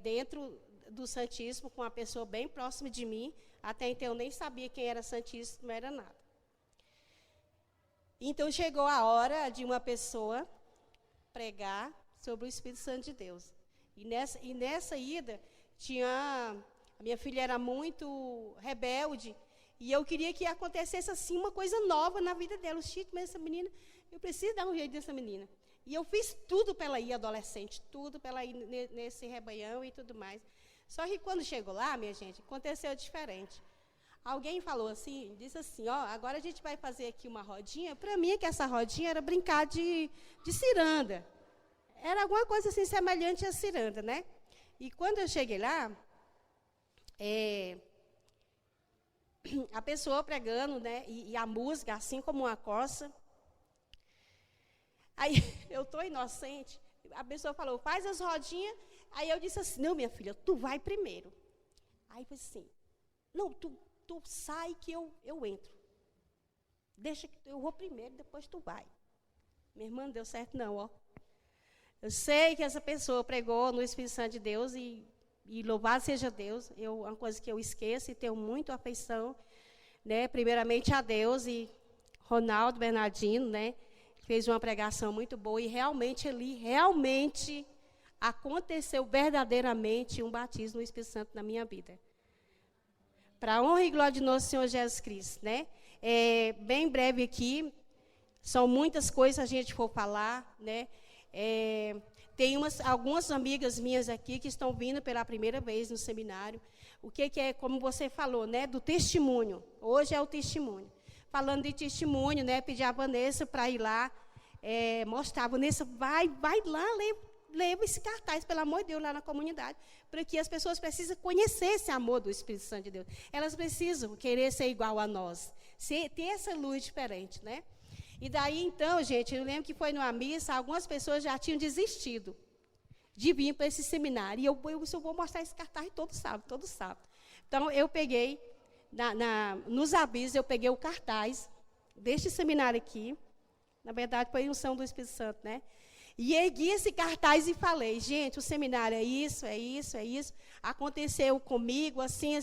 C: dentro do Santíssimo com uma pessoa bem próxima de mim. Até então eu nem sabia quem era Santíssimo, não era nada. Então chegou a hora de uma pessoa pregar sobre o Espírito Santo de Deus. E nessa ida, a minha filha era muito rebelde, e eu queria que acontecesse assim uma coisa nova na vida dela. Mas essa menina, eu preciso dar um jeito dessa menina. E eu fiz tudo para ela ir, adolescente, tudo para ela ir nesse rebanhão e tudo mais. Só que quando chegou lá, minha gente, aconteceu diferente. Alguém falou assim, disse assim, ó, agora a gente vai fazer aqui uma rodinha. Para mim, que essa rodinha era brincar de ciranda. Era alguma coisa assim, semelhante a ciranda, né? E quando eu cheguei lá, a pessoa pregando, né? E a música, assim como uma coça. Aí, eu estou inocente. A pessoa falou, faz as rodinhas. Aí eu disse assim, não, minha filha, tu vai primeiro. Aí eu disse assim, não, tu sai que eu entro. Deixa que eu vou primeiro, depois tu vai. Minha irmã, não deu certo não, ó. Eu sei que essa pessoa pregou no Espírito Santo de Deus e louvado seja Deus. Uma coisa que eu esqueço e tenho muito afeição, né? Primeiramente a Deus, e Ronaldo Bernardino, né? Fez uma pregação muito boa e realmente aconteceu verdadeiramente um batismo no Espírito Santo na minha vida. Para a honra e glória de nosso Senhor Jesus Cristo, né? Bem breve aqui, são muitas coisas a gente for falar, né? Tem algumas amigas minhas aqui que estão vindo pela primeira vez no seminário. O que é, como você falou, né? Do testemunho. Hoje é o testemunho. Falando de testemunho, né? Pedi a Vanessa para ir lá, mostrar. Vanessa, vai lá, leva esse cartaz, pelo amor de Deus, lá na comunidade, para que as pessoas precisam conhecer esse amor do Espírito Santo de Deus. Elas precisam querer ser igual a nós, ter essa luz diferente, né? E daí, então, gente, eu lembro que foi numa missa, algumas pessoas já tinham desistido de vir para esse seminário. E eu vou mostrar esse cartaz todo sábado. Então, eu peguei, nos avisos, eu peguei o cartaz deste seminário aqui. Na verdade, foi a unção do Espírito Santo, né? E ergui esse cartaz e falei, gente, o seminário é isso. Aconteceu comigo, assim.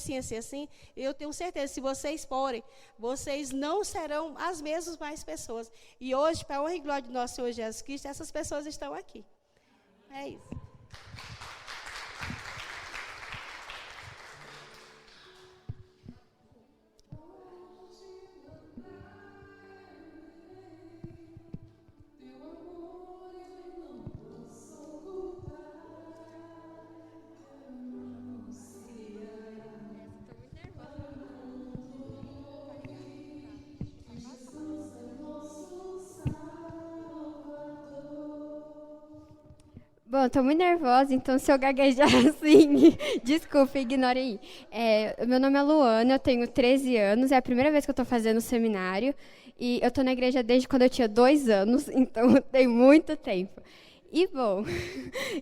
C: Eu tenho certeza, se vocês forem, vocês não serão as mesmas mais pessoas. E hoje, para a honra e glória de nosso Senhor Jesus Cristo, essas pessoas estão aqui. É isso.
D: Bom, estou muito nervosa, então se eu gaguejar assim, desculpa, ignore aí. Meu nome é Luana, eu tenho 13 anos, é a primeira vez que eu estou fazendo seminário, e eu estou na igreja desde quando eu tinha 2 anos, então tem muito tempo. E, bom,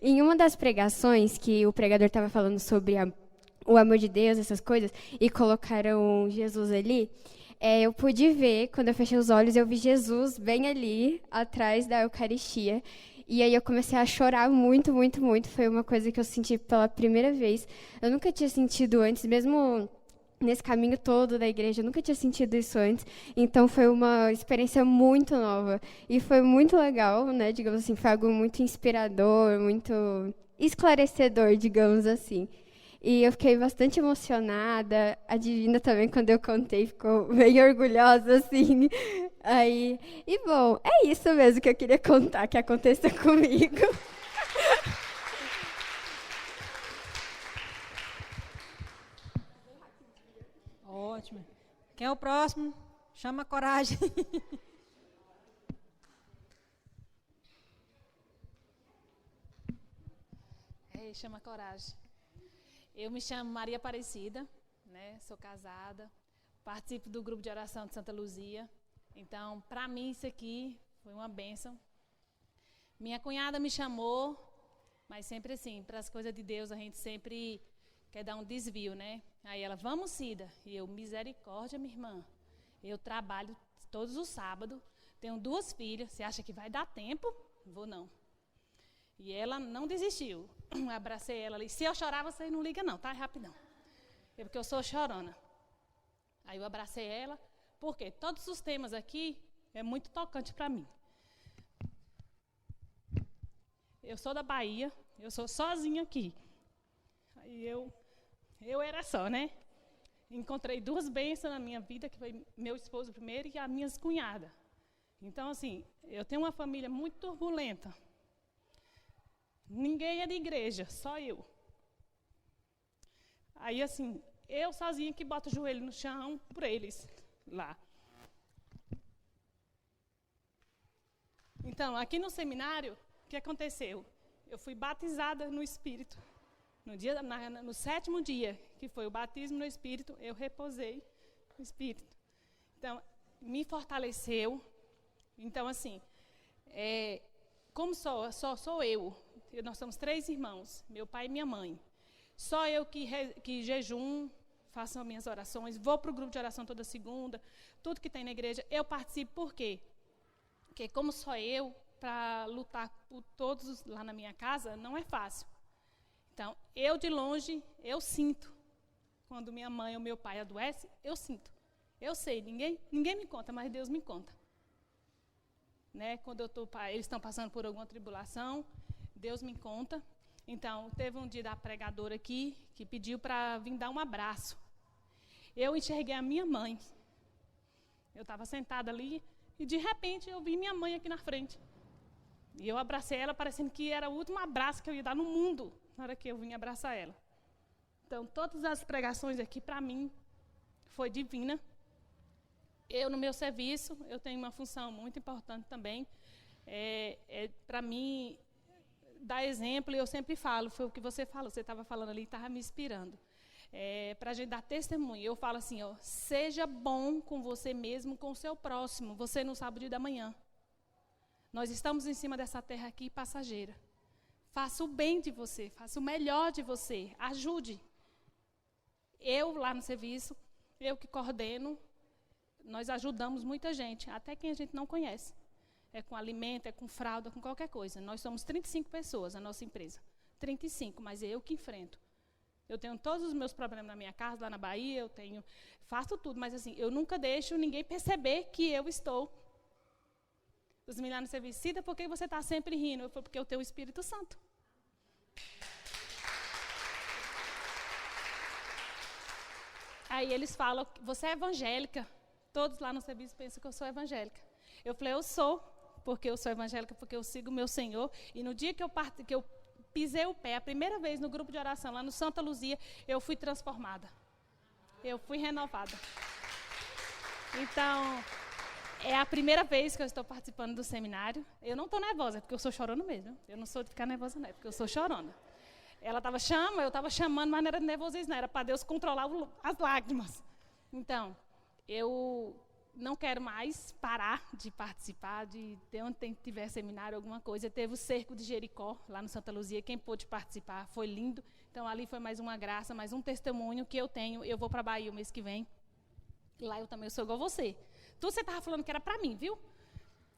D: em uma das pregações que o pregador estava falando sobre o amor de Deus, essas coisas, e colocaram Jesus ali, eu pude ver, quando eu fechei os olhos, eu vi Jesus bem ali, atrás da Eucaristia. E aí eu comecei a chorar muito. Foi uma coisa que eu senti pela primeira vez. Eu nunca tinha sentido antes, mesmo nesse caminho todo da igreja. Eu nunca tinha sentido isso antes. Então, foi uma experiência muito nova. E foi muito legal, né? Digamos assim, foi algo muito inspirador, muito esclarecedor, digamos assim. E eu fiquei bastante emocionada. A Divina também, quando eu contei, ficou bem orgulhosa, assim. Aí, e bom, é isso mesmo que eu queria contar, que aconteceu comigo.
A: Ótimo. Quem é o próximo? Chama a coragem.
E: Chama a coragem. Eu me chamo Maria Aparecida, né? Sou casada, participo do grupo de oração de Santa Luzia. Então, para mim, isso aqui foi uma bênção. Minha cunhada me chamou, mas sempre assim, para as coisas de Deus, a gente sempre quer dar um desvio, né? Aí ela, vamos, Cida. E eu, misericórdia, minha irmã. Eu trabalho todos os sábados, tenho 2 filhas. Você acha que vai dar tempo? Não vou, não. E ela não desistiu. Abracei ela ali. Se eu chorar, vocês não ligam, não, tá? É rapidão. É porque eu sou chorona. Aí eu abracei ela, porque todos os temas aqui é muito tocante para mim. Eu sou da Bahia, eu sou sozinha aqui. Aí eu era só, né? Encontrei 2 bênçãos na minha vida, que foi meu esposo primeiro e as minhas cunhadas. Então, assim, eu tenho uma família muito turbulenta. Ninguém é de igreja, só eu. Aí, assim, eu sozinha que boto o joelho no chão por eles lá. Então, aqui no seminário, o que aconteceu? Eu fui batizada no Espírito. No 7º dia, que foi o batismo no Espírito, eu reposei no Espírito. Então, me fortaleceu. Então, assim, como só sou eu, nós somos 3 irmãos, meu pai e minha mãe. Só eu que jejum, faço as minhas orações, vou para o grupo de oração toda segunda, tudo que tem na igreja, eu participo. Por quê? Porque como só eu, para lutar por todos lá na minha casa, não é fácil. Então, eu de longe, eu sinto. Quando minha mãe ou meu pai adoece, eu sinto. Eu sei, ninguém me conta, mas Deus me conta. Né? Quando eles estão passando por alguma tribulação, Deus me conta. Então, teve um dia da pregadora aqui, que pediu para vir dar um abraço. Eu enxerguei a minha mãe. Eu estava sentada ali, e de repente eu vi minha mãe aqui na frente. E eu abracei ela, parecendo que era o último abraço que eu ia dar no mundo, na hora que eu vim abraçar ela. Então, todas as pregações aqui, para mim, foi divina. Eu, no meu serviço, eu tenho uma função muito importante também. Para mim, dar exemplo, eu sempre falo, foi o que você falou, você estava falando ali, estava me inspirando. Para a gente dar testemunho, eu falo assim, ó, seja bom com você mesmo, com o seu próximo, você não sabe o dia da manhã. Nós estamos em cima dessa terra aqui passageira. Faça o bem de você, faça o melhor de você, ajude. Eu, lá no serviço, eu que coordeno, nós ajudamos muita gente, até quem a gente não conhece. É com alimento, é com fralda, com qualquer coisa. Nós somos 35 pessoas, a nossa empresa. 35, mas é eu que enfrento. Eu tenho todos os meus problemas na minha casa, lá na Bahia, faço tudo, mas assim, eu nunca deixo ninguém perceber que eu estou. Os meninos lá no serviço, Cida, por que você está sempre rindo? Eu falei, porque eu tenho o Espírito Santo. Aí eles falam, você é evangélica. Todos lá no serviço pensam que eu sou evangélica. Eu falei, eu sou, porque eu sou evangélica, porque eu sigo o meu Senhor. E no dia que eu pisei o pé, a primeira vez no grupo de oração, lá no Santa Luzia, eu fui transformada. Eu fui renovada. Então, é a primeira vez que eu estou participando do seminário. Eu não estou nervosa, é porque eu sou chorona mesmo. Eu não sou de ficar nervosa, não, é porque eu sou chorona. Ela estava chamando, eu estava chamando, mas não era de nervosismo, não, era para Deus controlar as lágrimas. Então, eu não quero mais parar de participar, de onde tiver seminário, alguma coisa. Teve o cerco de Jericó, lá no Santa Luzia, quem pôde participar, foi lindo. Então, ali foi mais uma graça, mais um testemunho que eu tenho. Eu vou para a Bahia o mês que vem. Lá eu também sou igual você. Tudo você estava falando que era para mim, viu?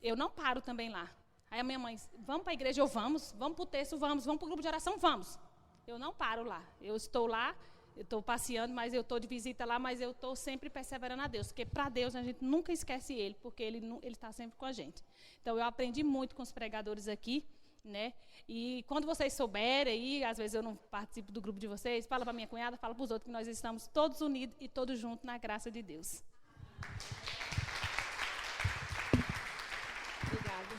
E: Eu não paro também lá. Aí a minha mãe, vamos para a igreja, vamos para o texto, vamos para o grupo de oração, vamos. Eu não paro lá. Eu estou lá, Eu estou passeando, mas eu estou de visita lá, mas eu estou sempre perseverando a Deus. Porque para Deus a gente nunca esquece Ele, porque Ele está sempre com a gente. Então eu aprendi muito com os pregadores aqui, né? E quando vocês souberem aí, às vezes eu não participo do grupo de vocês, fala para minha cunhada, fala para os outros que nós estamos todos unidos e todos juntos na graça de Deus. Obrigada.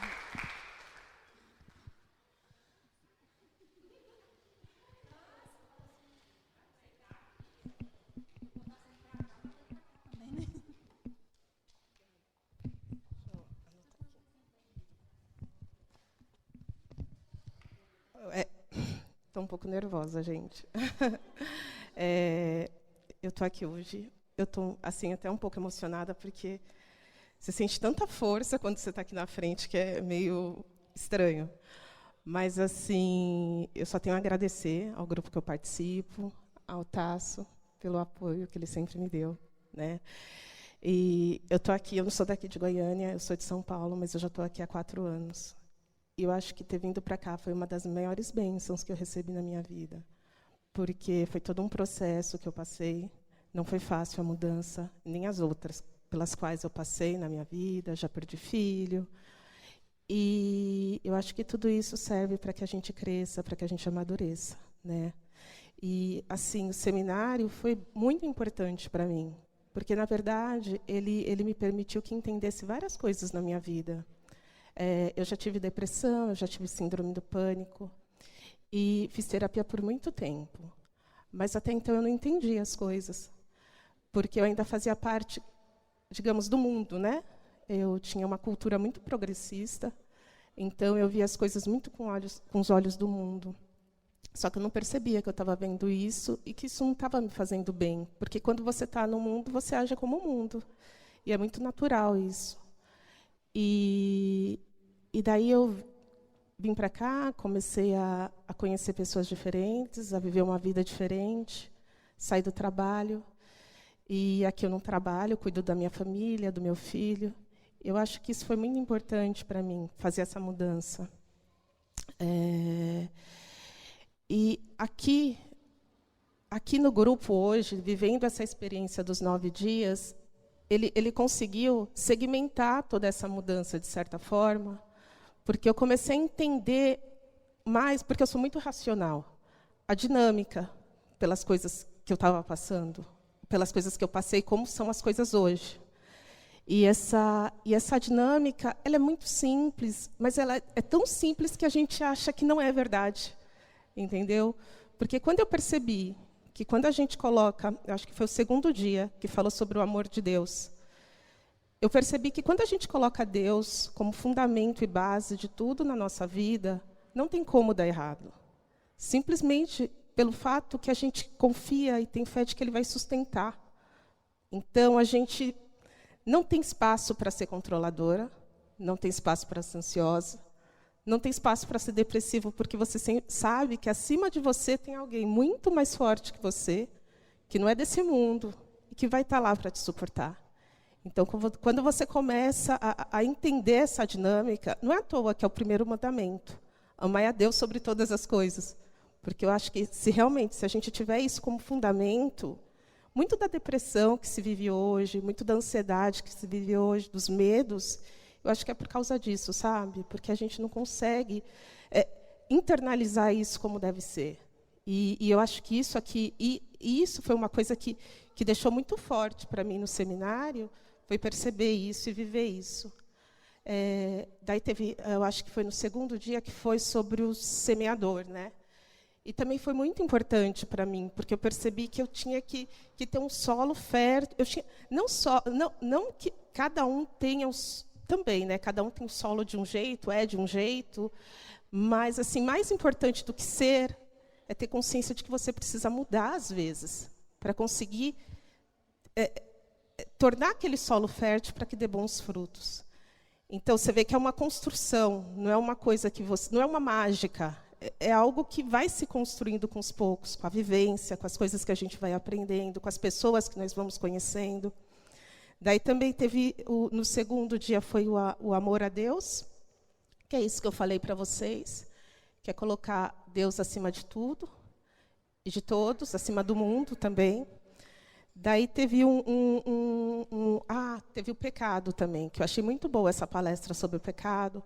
F: Estou um pouco nervosa, gente. Eu estou aqui hoje. Eu estou assim, até um pouco emocionada, porque você sente tanta força quando você está aqui na frente, que é meio estranho. Mas, assim, eu só tenho a agradecer ao grupo que eu participo, ao Tasso, pelo apoio que ele sempre me deu, né? E eu estou aqui, eu não sou daqui de Goiânia, eu sou de São Paulo, mas eu já estou aqui há 4 anos. E eu acho que ter vindo para cá foi uma das maiores bênçãos que eu recebi na minha vida, porque foi todo um processo que eu passei. Não foi fácil a mudança, nem as outras pelas quais eu passei na minha vida, já perdi filho. E eu acho que tudo isso serve para que a gente cresça, para que a gente amadureça, né? E, assim, o seminário foi muito importante para mim, porque, na verdade, ele me permitiu que entendesse várias coisas na minha vida. Eu já tive depressão, eu já tive síndrome do pânico, e fiz terapia por muito tempo. Mas, até então, eu não entendia as coisas, porque eu ainda fazia parte, digamos, do mundo, né? Eu tinha uma cultura muito progressista, então eu via as coisas muito com os olhos do mundo. Só que eu não percebia que eu estava vendo isso e que isso não estava me fazendo bem, porque quando você está no mundo, você age como o mundo. E é muito natural isso. E daí eu vim para cá, comecei a conhecer pessoas diferentes, a viver uma vida diferente, saí do trabalho. E aqui eu não trabalho, eu cuido da minha família, do meu filho. Eu acho que isso foi muito importante para mim, fazer essa mudança. E aqui no grupo hoje, vivendo essa experiência dos 9 dias, ele conseguiu segmentar toda essa mudança, de certa forma, porque eu comecei a entender mais, porque eu sou muito racional, a dinâmica pelas coisas que eu estava passando, pelas coisas que eu passei, como são as coisas hoje. E essa dinâmica, ela é muito simples, mas ela é tão simples que a gente acha que não é verdade, entendeu? Porque quando eu percebi que quando a gente coloca, eu acho que foi o 2º dia que falou sobre o amor de Deus, eu percebi que quando a gente coloca Deus como fundamento e base de tudo na nossa vida, não tem como dar errado. Simplesmente pelo fato que a gente confia e tem fé de que Ele vai sustentar. Então, a gente não tem espaço para ser controladora, não tem espaço para ser ansiosa, não tem espaço para ser depressivo, porque você sabe que acima de você tem alguém muito mais forte que você, que não é desse mundo, e que vai estar lá para te suportar. Então, quando você começa a entender essa dinâmica, não é à toa que é o primeiro mandamento, amar a Deus sobre todas as coisas. Porque eu acho que, se a gente tiver isso como fundamento, muito da depressão que se vive hoje, muito da ansiedade que se vive hoje, dos medos, eu acho que é por causa disso, sabe? Porque a gente não consegue internalizar isso como deve ser. E eu acho que isso aqui, e isso foi uma coisa que deixou muito forte para mim no seminário, foi perceber isso e viver isso. Daí teve, eu acho que foi no 2º dia, que foi sobre o semeador, né? E também foi muito importante para mim, porque eu percebi que eu tinha que ter um solo fértil. Não que cada um tenha também, né? Cada um tem um solo de um jeito, de um jeito, mas, assim, mais importante do que ser é ter consciência de que você precisa mudar às vezes para conseguir tornar aquele solo fértil para que dê bons frutos. Então você vê que é uma construção, não é uma coisa que não é uma mágica. É algo que vai se construindo com os poucos, com a vivência, com as coisas que a gente vai aprendendo, com as pessoas que nós vamos conhecendo. Daí também teve, no 2º dia, foi o amor a Deus, que é isso que eu falei para vocês, que é colocar Deus acima de tudo. e de todos, acima do mundo também. Daí teve teve o pecado também, que eu achei muito boa essa palestra sobre o pecado,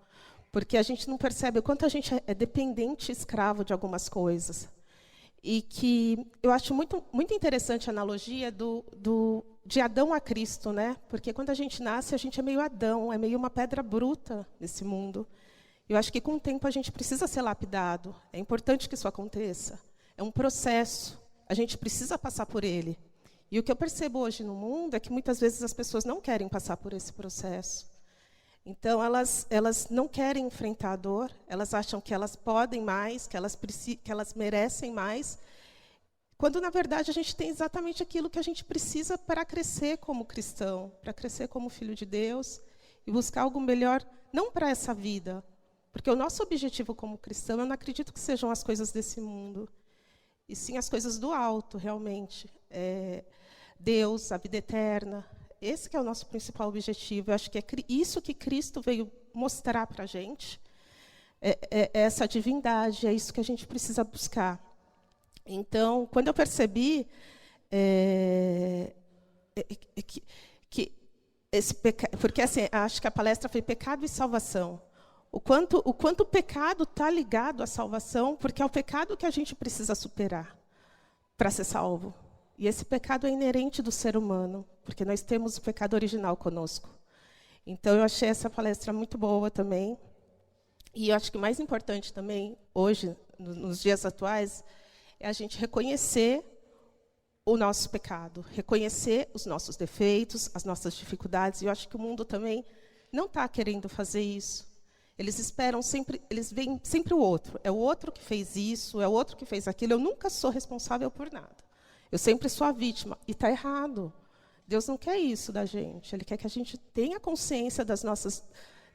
F: porque a gente não percebe o quanto a gente é dependente e escravo de algumas coisas. E que eu acho muito, muito interessante a analogia de Adão a Cristo, né? Porque quando a gente nasce, a gente é meio Adão, é meio uma pedra bruta nesse mundo. Eu acho que com o tempo a gente precisa ser lapidado. É importante que isso aconteça. É um processo. A gente precisa passar por ele. E o que eu percebo hoje no mundo é que muitas vezes as pessoas não querem passar por esse processo. Então, elas não querem enfrentar a dor, elas acham que elas podem mais, que elas merecem mais, quando, na verdade, a gente tem exatamente aquilo que a gente precisa para crescer como cristão, para crescer como filho de Deus e buscar algo melhor, não para essa vida, porque o nosso objetivo como cristão, eu não acredito que sejam as coisas desse mundo, e sim as coisas do alto, realmente. Deus, a vida eterna. Esse que é o nosso principal objetivo. Eu acho que é isso que Cristo veio mostrar para a gente. É essa divindade, é isso que a gente precisa buscar. Então, quando eu percebi que esse pecado... Porque assim, acho que a palestra foi pecado e salvação. O quanto o pecado está ligado à salvação, porque é o pecado que a gente precisa superar para ser salvo. E esse pecado é inerente do ser humano, porque nós temos o pecado original conosco. Então, eu achei essa palestra muito boa também. E eu acho que o mais importante também, hoje, nos dias atuais, é a gente reconhecer o nosso pecado, reconhecer os nossos defeitos, as nossas dificuldades. E eu acho que o mundo também não está querendo fazer isso. Eles esperam sempre, eles veem sempre o outro. É o outro que fez isso, é o outro que fez aquilo. Eu nunca sou responsável por nada. Eu sempre sou a vítima. E está errado. Deus não quer isso da gente. Ele quer que a gente tenha consciência das nossas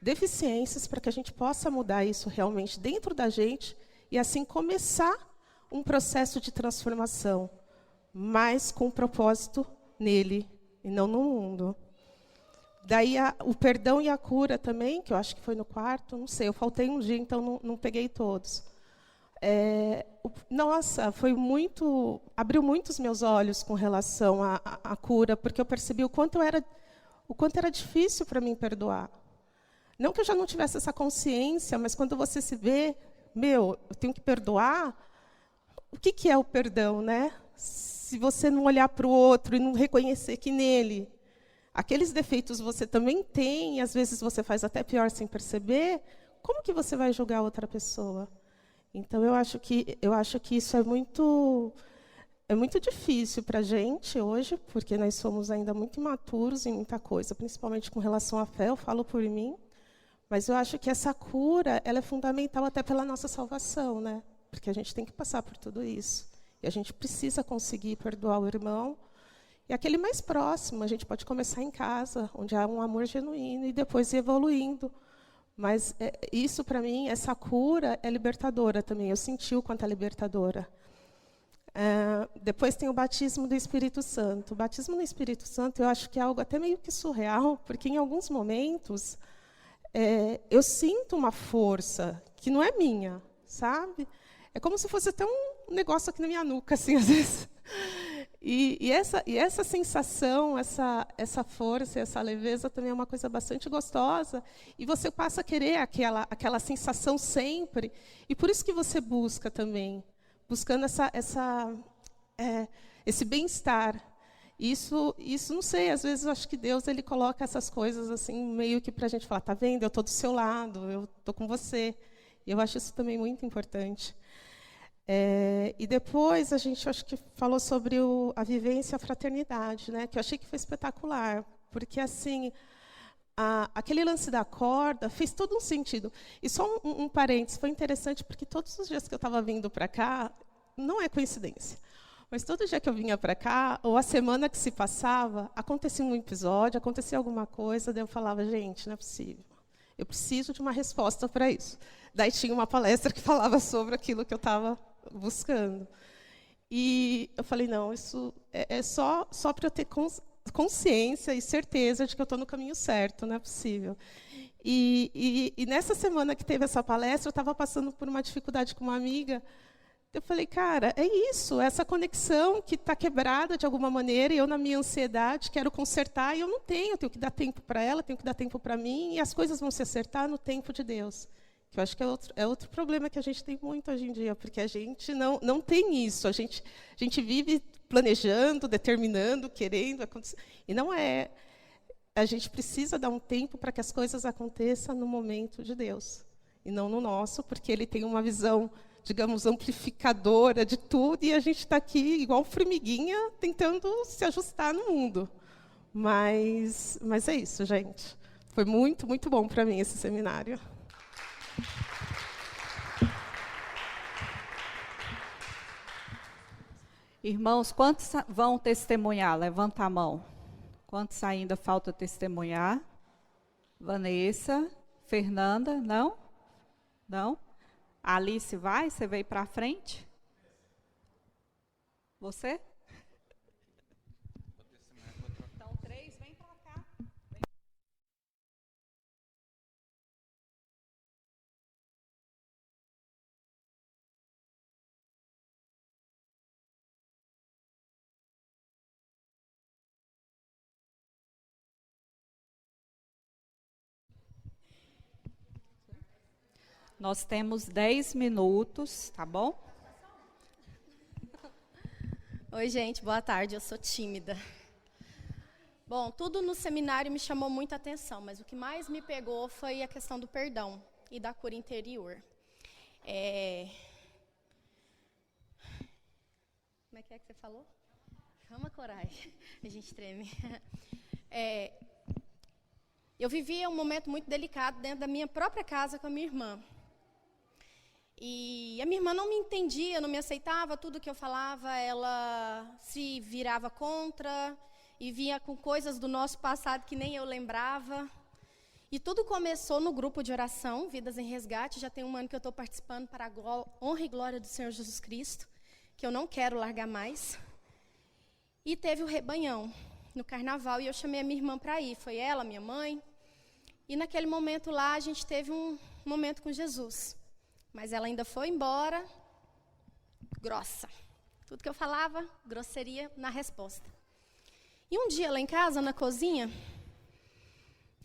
F: deficiências para que a gente possa mudar isso realmente dentro da gente e, assim, começar um processo de transformação, mas com propósito nele e não no mundo. Daí o perdão e a cura também, que eu acho que foi no quarto, não sei, eu faltei um dia, então não peguei todos. Nossa, abriu muito os meus olhos com relação à cura, porque eu percebi o quanto era difícil para mim perdoar. Não que eu já não tivesse essa consciência, mas quando você se vê, eu tenho que perdoar, o que é o perdão, né? Se você não olhar para o outro e não reconhecer que nele aqueles defeitos você também tem, e às vezes você faz até pior sem perceber, como que você vai julgar outra pessoa? Então, eu acho que isso é muito difícil para a gente hoje, porque nós somos ainda muito imaturos em muita coisa, principalmente com relação à fé, eu falo por mim, mas eu acho que essa cura ela é fundamental até pela nossa salvação, né? Porque a gente tem que passar por tudo isso. E a gente precisa conseguir perdoar o irmão. E aquele mais próximo, a gente pode começar em casa, onde há um amor genuíno, e depois ir evoluindo. Mas isso, para mim, essa cura é libertadora também. Eu senti o quanto é libertadora. Depois tem o batismo do Espírito Santo. O batismo no Espírito Santo, eu acho que é algo até meio que surreal, porque em alguns momentos eu sinto uma força que não é minha, sabe? É como se fosse até um negócio aqui na minha nuca, assim, às vezes. E essa sensação, essa força, essa leveza também é uma coisa bastante gostosa. E você passa a querer aquela sensação sempre. E por isso que você busca também, buscando esse bem-estar. Isso, não sei, às vezes eu acho que Deus ele coloca essas coisas assim meio que para a gente falar, tá vendo? Eu estou do seu lado, eu estou com você. E eu acho isso também muito importante. E depois a gente acho que falou sobre a vivência e a fraternidade, né? Que eu achei que foi espetacular, porque assim aquele lance da corda fez todo um sentido. E só um parênteses, foi interessante porque todos os dias que eu estava vindo para cá, não é coincidência, mas todo dia que eu vinha para cá, ou a semana que se passava, acontecia um episódio, acontecia alguma coisa, daí eu falava, gente, não é possível. Eu preciso de uma resposta para isso. Daí tinha uma palestra que falava sobre aquilo que eu estava buscando. E eu falei, não, isso é só para eu ter consciência e certeza de que eu estou no caminho certo, não é possível. E nessa semana que teve essa palestra, eu estava passando por uma dificuldade com uma amiga, Eu falei, cara, é isso, essa conexão que está quebrada de alguma maneira, e eu, na minha ansiedade, quero consertar, e eu não tenho que dar tempo para ela, tenho que dar tempo para mim, e as coisas vão se acertar no tempo de Deus. Que eu acho que é outro problema que a gente tem muito hoje em dia, porque a gente não tem isso, a gente vive planejando, determinando, querendo acontecer, e não é. A gente precisa dar um tempo para que as coisas aconteçam no momento de Deus, e não no nosso, porque Ele tem uma visão, digamos, amplificadora de tudo, e a gente está aqui, igual formiguinha, tentando se ajustar no mundo. Mas é isso, gente. Foi muito, muito bom para mim esse seminário.
G: Irmãos, quantos vão testemunhar? Levanta a mão. Quantos ainda falta testemunhar? Vanessa, Fernanda, não? Não? Alice vai? Você veio para frente? Você? Então, 3, vem para cá. Nós temos 10 minutos, tá bom?
H: Oi, gente, boa tarde, eu sou tímida. Bom, tudo no seminário me chamou muita atenção, mas o que mais me pegou foi a questão do perdão e da cura interior. Como é que você falou? Calma, coragem, a gente treme. Eu vivia um momento muito delicado dentro da minha própria casa com a minha irmã. E a minha irmã não me entendia, não me aceitava, tudo que eu falava, ela se virava contra e vinha com coisas do nosso passado que nem eu lembrava. E tudo começou no grupo de oração, Vidas em Resgate. Já tem um ano que eu estou participando para a honra e glória do Senhor Jesus Cristo, que eu não quero largar mais. E teve o rebanhão no carnaval e eu chamei a minha irmã para ir. Foi ela, minha mãe. E naquele momento lá a gente teve um momento com Jesus. Mas ela ainda foi embora, grossa. Tudo que eu falava, grosseria na resposta. E um dia lá em casa, na cozinha,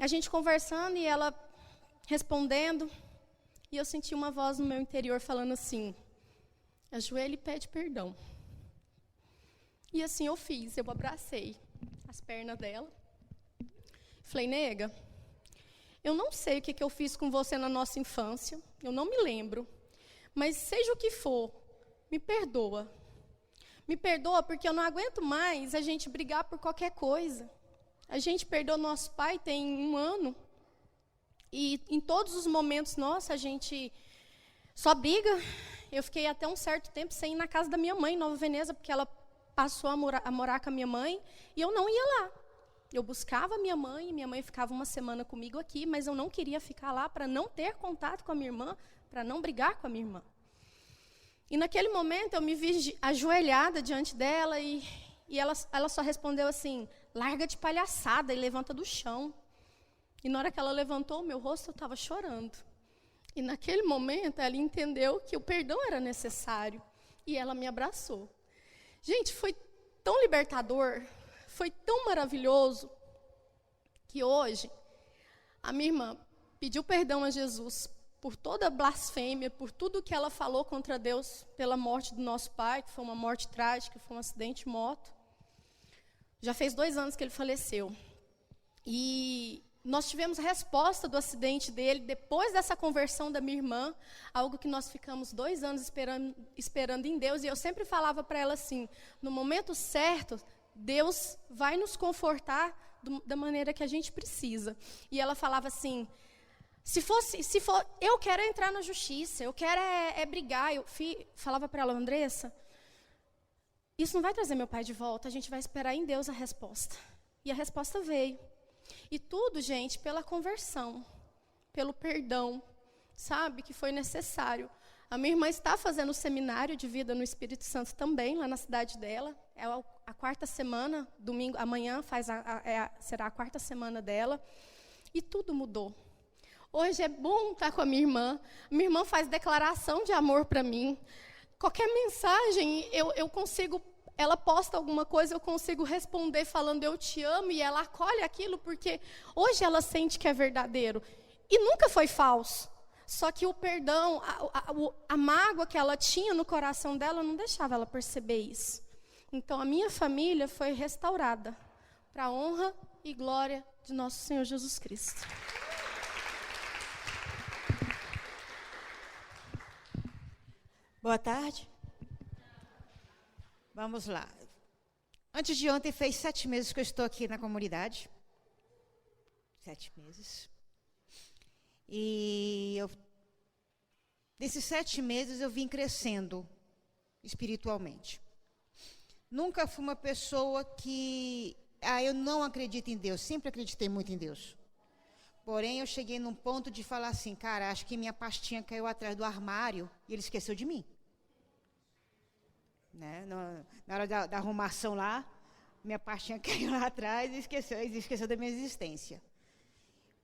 H: a gente conversando e ela respondendo, e eu senti uma voz no meu interior falando assim, ajoelha e pede perdão. E assim eu fiz, eu abracei as pernas dela. Falei, nega, eu não sei o que eu fiz com você na nossa infância, eu não me lembro, mas seja o que for, me perdoa. Me perdoa porque eu não aguento mais a gente brigar por qualquer coisa. A gente perdeu nosso pai tem 1 ano, e em todos os momentos, nossa, a gente só briga. Eu fiquei até um certo tempo sem ir na casa da minha mãe, em Nova Veneza, porque ela passou a morar com a minha mãe, e eu não ia lá. Eu buscava minha mãe ficava 1 semana comigo aqui, mas eu não queria ficar lá para não ter contato com a minha irmã, para não brigar com a minha irmã. E naquele momento eu me vi ajoelhada diante dela e ela só respondeu assim, larga de palhaçada e levanta do chão. E na hora que ela levantou o meu rosto, eu estava chorando. E naquele momento ela entendeu que o perdão era necessário e ela me abraçou. Gente, foi tão libertador, foi tão maravilhoso, que hoje a minha irmã pediu perdão a Jesus por toda a blasfêmia, por tudo que ela falou contra Deus pela morte do nosso pai, que foi uma morte trágica, foi um acidente de moto. Já fez 2 anos que ele faleceu. E nós tivemos a resposta do acidente dele, depois dessa conversão da minha irmã, algo que nós ficamos 2 anos esperando em Deus, e eu sempre falava para ela assim, no momento certo, Deus vai nos confortar da maneira que a gente precisa. E ela falava assim, se for, eu quero entrar na justiça, eu quero brigar. Eu falava para ela, Andressa, isso não vai trazer meu pai de volta, a gente vai esperar em Deus a resposta. E a resposta veio. E tudo, gente, pela conversão, pelo perdão, sabe, que foi necessário. A minha irmã está fazendo o seminário de vida no Espírito Santo também, lá na cidade dela. É a 4ª semana, domingo, amanhã será a 4ª semana dela. E tudo mudou. Hoje é bom estar com a minha irmã. Minha irmã faz declaração de amor para mim. qualquer mensagem, eu consigo, ela posta alguma coisa, eu consigo responder falando eu te amo, e ela acolhe aquilo, porque hoje ela sente que é verdadeiro. E nunca foi falso. Só que o perdão, a mágoa que ela tinha no coração dela, não deixava ela perceber isso. Então, a minha família foi restaurada para a honra e glória de nosso Senhor Jesus Cristo.
I: Boa tarde. Vamos lá. Antes de ontem, fez 7 meses que eu estou aqui na comunidade. 7 meses. E nesses 7 meses eu vim crescendo espiritualmente. Nunca fui uma pessoa que... eu não acredito em Deus. Sempre acreditei muito em Deus. Porém, eu cheguei num ponto de falar assim, cara, acho que minha pastinha caiu atrás do armário e ele esqueceu de mim. Né? Na hora da arrumação lá, minha pastinha caiu lá atrás e esqueceu da minha existência.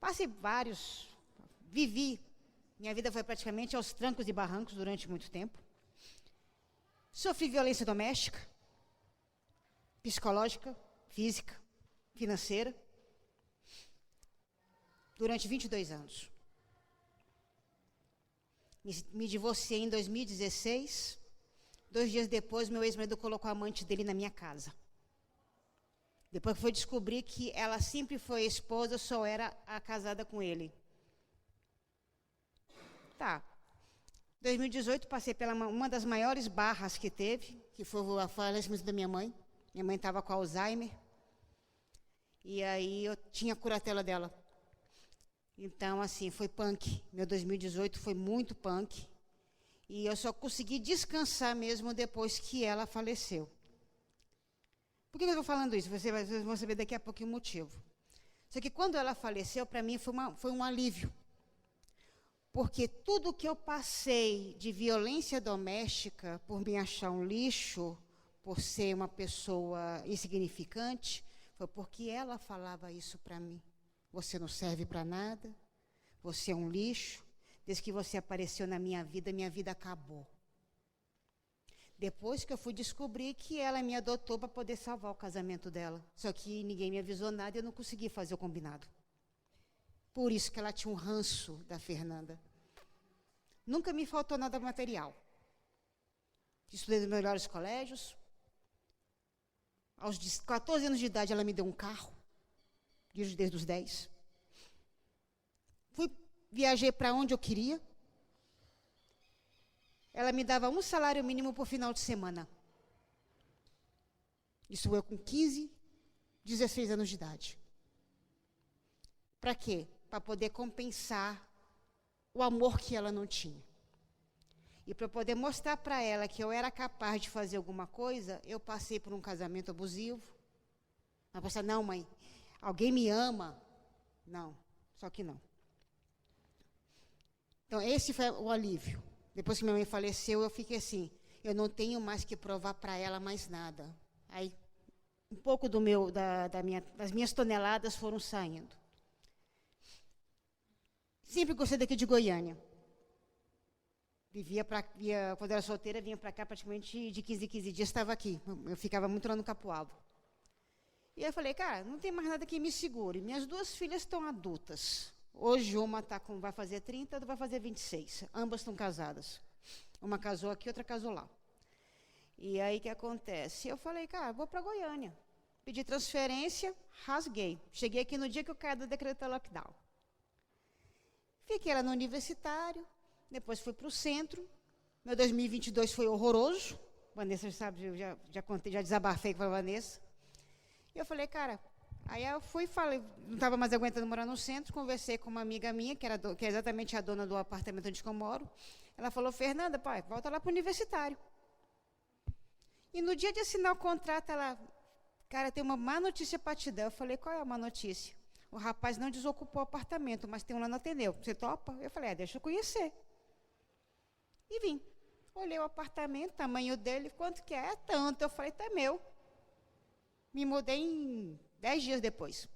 I: Passei vivi, minha vida foi praticamente aos trancos e barrancos durante muito tempo. Sofri violência doméstica, psicológica, física, financeira, durante 22 anos. Me divorciei em 2016. 2 dias depois, meu ex-marido colocou a amante dele na minha casa. Depois foi descobrir que ela sempre foi esposa, só era a casada com ele. Tá. 2018, passei pela uma das maiores barras que teve, que foi o falecimento da minha mãe. Minha mãe estava com Alzheimer. E aí eu tinha a curatela dela. Então, assim, foi punk. Meu 2018 foi muito punk. E eu só consegui descansar mesmo depois que ela faleceu. Por que eu estou falando isso? Vocês vão saber daqui a pouco o motivo. Só que quando ela faleceu, para mim foi um alívio. Porque tudo que eu passei de violência doméstica, por me achar um lixo, por ser uma pessoa insignificante, foi porque ela falava isso para mim. Você não serve para nada, você é um lixo. Desde que você apareceu na minha vida acabou. Depois que eu fui descobrir que ela me adotou para poder salvar o casamento dela. Só que ninguém me avisou nada e eu não consegui fazer o combinado. Por isso que ela tinha um ranço da Fernanda. Nunca me faltou nada material. Estudei nos melhores colégios. Aos 14 anos de idade, ela me deu um carro. Desde os 10. Viajei para onde eu queria. Ela me dava um salário mínimo por final de semana. Isso eu com 15, 16 anos de idade. Para quê? Para poder compensar o amor que ela não tinha. E para poder mostrar para ela que eu era capaz de fazer alguma coisa, eu passei por um casamento abusivo. Ela pensou, não, mãe, alguém me ama. Não, só que não. Então, esse foi o alívio. Depois que minha mãe faleceu, eu fiquei assim, eu não tenho mais que provar para ela mais nada. Aí, um pouco das minhas toneladas foram saindo. Sempre gostei daqui de Goiânia. Quando era solteira, vinha para cá praticamente de 15 em 15 dias, estava aqui. Eu ficava muito lá no Capoava. E aí eu falei, cara, não tem mais nada que me segure. Minhas 2 filhas estão adultas. Hoje uma vai fazer 30, outra vai fazer 26. Ambas estão casadas. Uma casou aqui, outra casou lá. E aí o que acontece? Eu falei, cara, vou para Goiânia. Pedi transferência, rasguei. Cheguei aqui no dia que eu caí do decreto da lockdown. Fiquei lá no universitário, depois fui para o centro. Meu 2022 foi horroroso. Vanessa sabe, eu já desabafei com a Vanessa. E eu falei, cara... Aí eu falei, não estava mais aguentando morar no centro, conversei com uma amiga minha, que é exatamente a dona do apartamento onde eu moro. Ela falou, Fernanda, pai, volta lá para o universitário. E no dia de assinar o contrato, ela, cara, tem uma má notícia para te dar. Eu falei, qual é a má notícia? O rapaz não desocupou o apartamento, mas tem um lá no Ateneu. Você topa? Eu falei, deixa eu conhecer. E vim. Olhei o apartamento, tamanho dele, quanto que é? É tanto. Eu falei, tá meu. Me mudei em 10 dias depois.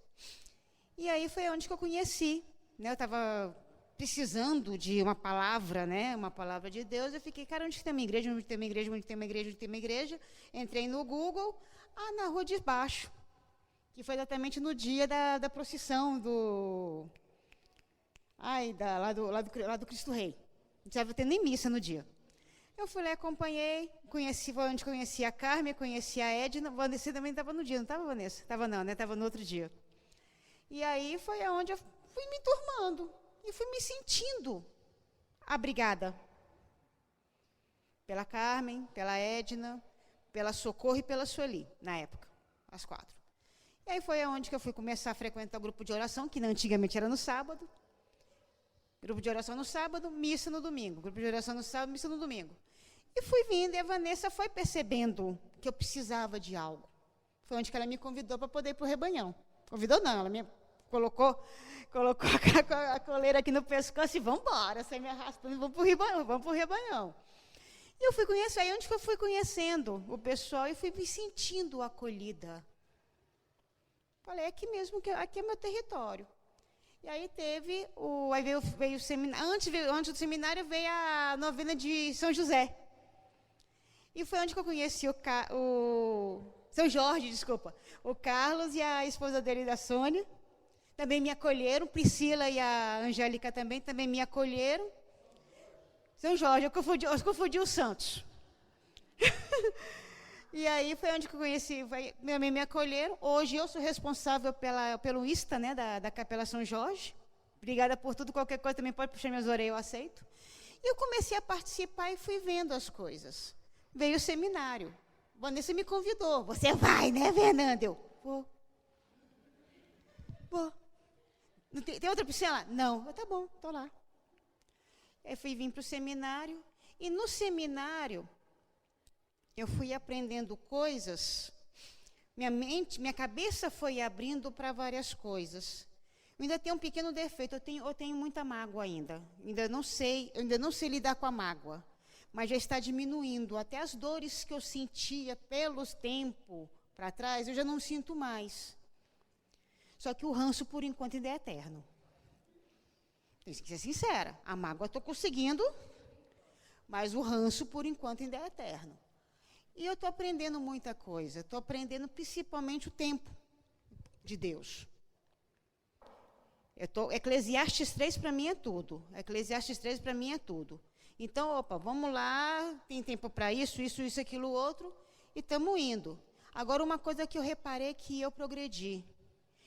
I: E aí foi onde que eu conheci. Né? Eu estava precisando de uma palavra, né? Uma palavra de Deus. Eu fiquei, cara, onde tem uma igreja? Onde tem uma igreja? Onde tem uma igreja? Onde tem uma igreja? Entrei no Google, na Rua de Baixo, que foi exatamente no dia da procissão do... lá do Cristo Rei. Não estava tendo nem missa no dia. Eu fui lá, acompanhei, onde conheci a Carmen, conheci a Edna. Vanessa também estava no dia, não estava, Vanessa? Estava não, né? Estava no outro dia. E aí foi aonde eu fui me turmando e fui me sentindo abrigada pela Carmen, pela Edna, pela Socorro e pela Sueli, na época, as 4. E aí foi aonde que eu fui começar a frequentar o grupo de oração, que antigamente era no sábado. Grupo de oração no sábado, missa no domingo. Grupo de oração no sábado, missa no domingo. E fui vindo, e a Vanessa foi percebendo que eu precisava de algo. Foi onde que ela me convidou para poder ir para o rebanhão. Convidou não, ela me colocou a coleira aqui no pescoço e vamos embora, sai me arrastando, vamos para o rebanhão. E eu fui conhecer, aí onde que eu fui conhecendo o pessoal e fui me sentindo acolhida. Falei, aqui mesmo, aqui é meu território. E aí veio o seminário, antes do seminário veio a novena de São José. E foi onde que eu conheci o São Jorge, desculpa, o Carlos e a esposa dele, da Sônia. Também me acolheram, Priscila e a Angélica também me acolheram. São Jorge, eu confundi os santos. E aí foi onde que eu conheci, também me acolheram. Hoje eu sou responsável pelo ISTA, né, da Capela São Jorge. Obrigada por tudo, qualquer coisa também pode puxar minhas orelhas, eu aceito. E eu comecei a participar e fui vendo as coisas. Veio o seminário. Vanessa me convidou. Você vai, né, Fernanda? Eu vou. Tem outra piscina lá? Não. Tá bom, estou lá. Aí vim para o seminário. E no seminário, eu fui aprendendo coisas. Minha cabeça foi abrindo para várias coisas. Eu ainda tenho um pequeno defeito. Eu tenho muita mágoa ainda. Ainda não sei lidar com a mágoa. Mas já está diminuindo. Até as dores que eu sentia pelos tempos para trás, eu já não sinto mais. Só que o ranço, por enquanto, ainda é eterno. Tem que ser sincera. A mágoa eu estou conseguindo, mas o ranço, por enquanto, ainda é eterno. E eu estou aprendendo muita coisa. Estou aprendendo principalmente o tempo de Deus. Eclesiastes 3 para mim é tudo. Eclesiastes 3 para mim é tudo. Então, vamos lá, tem tempo para isso, aquilo, outro, e estamos indo. Agora, uma coisa que eu reparei que eu progredi.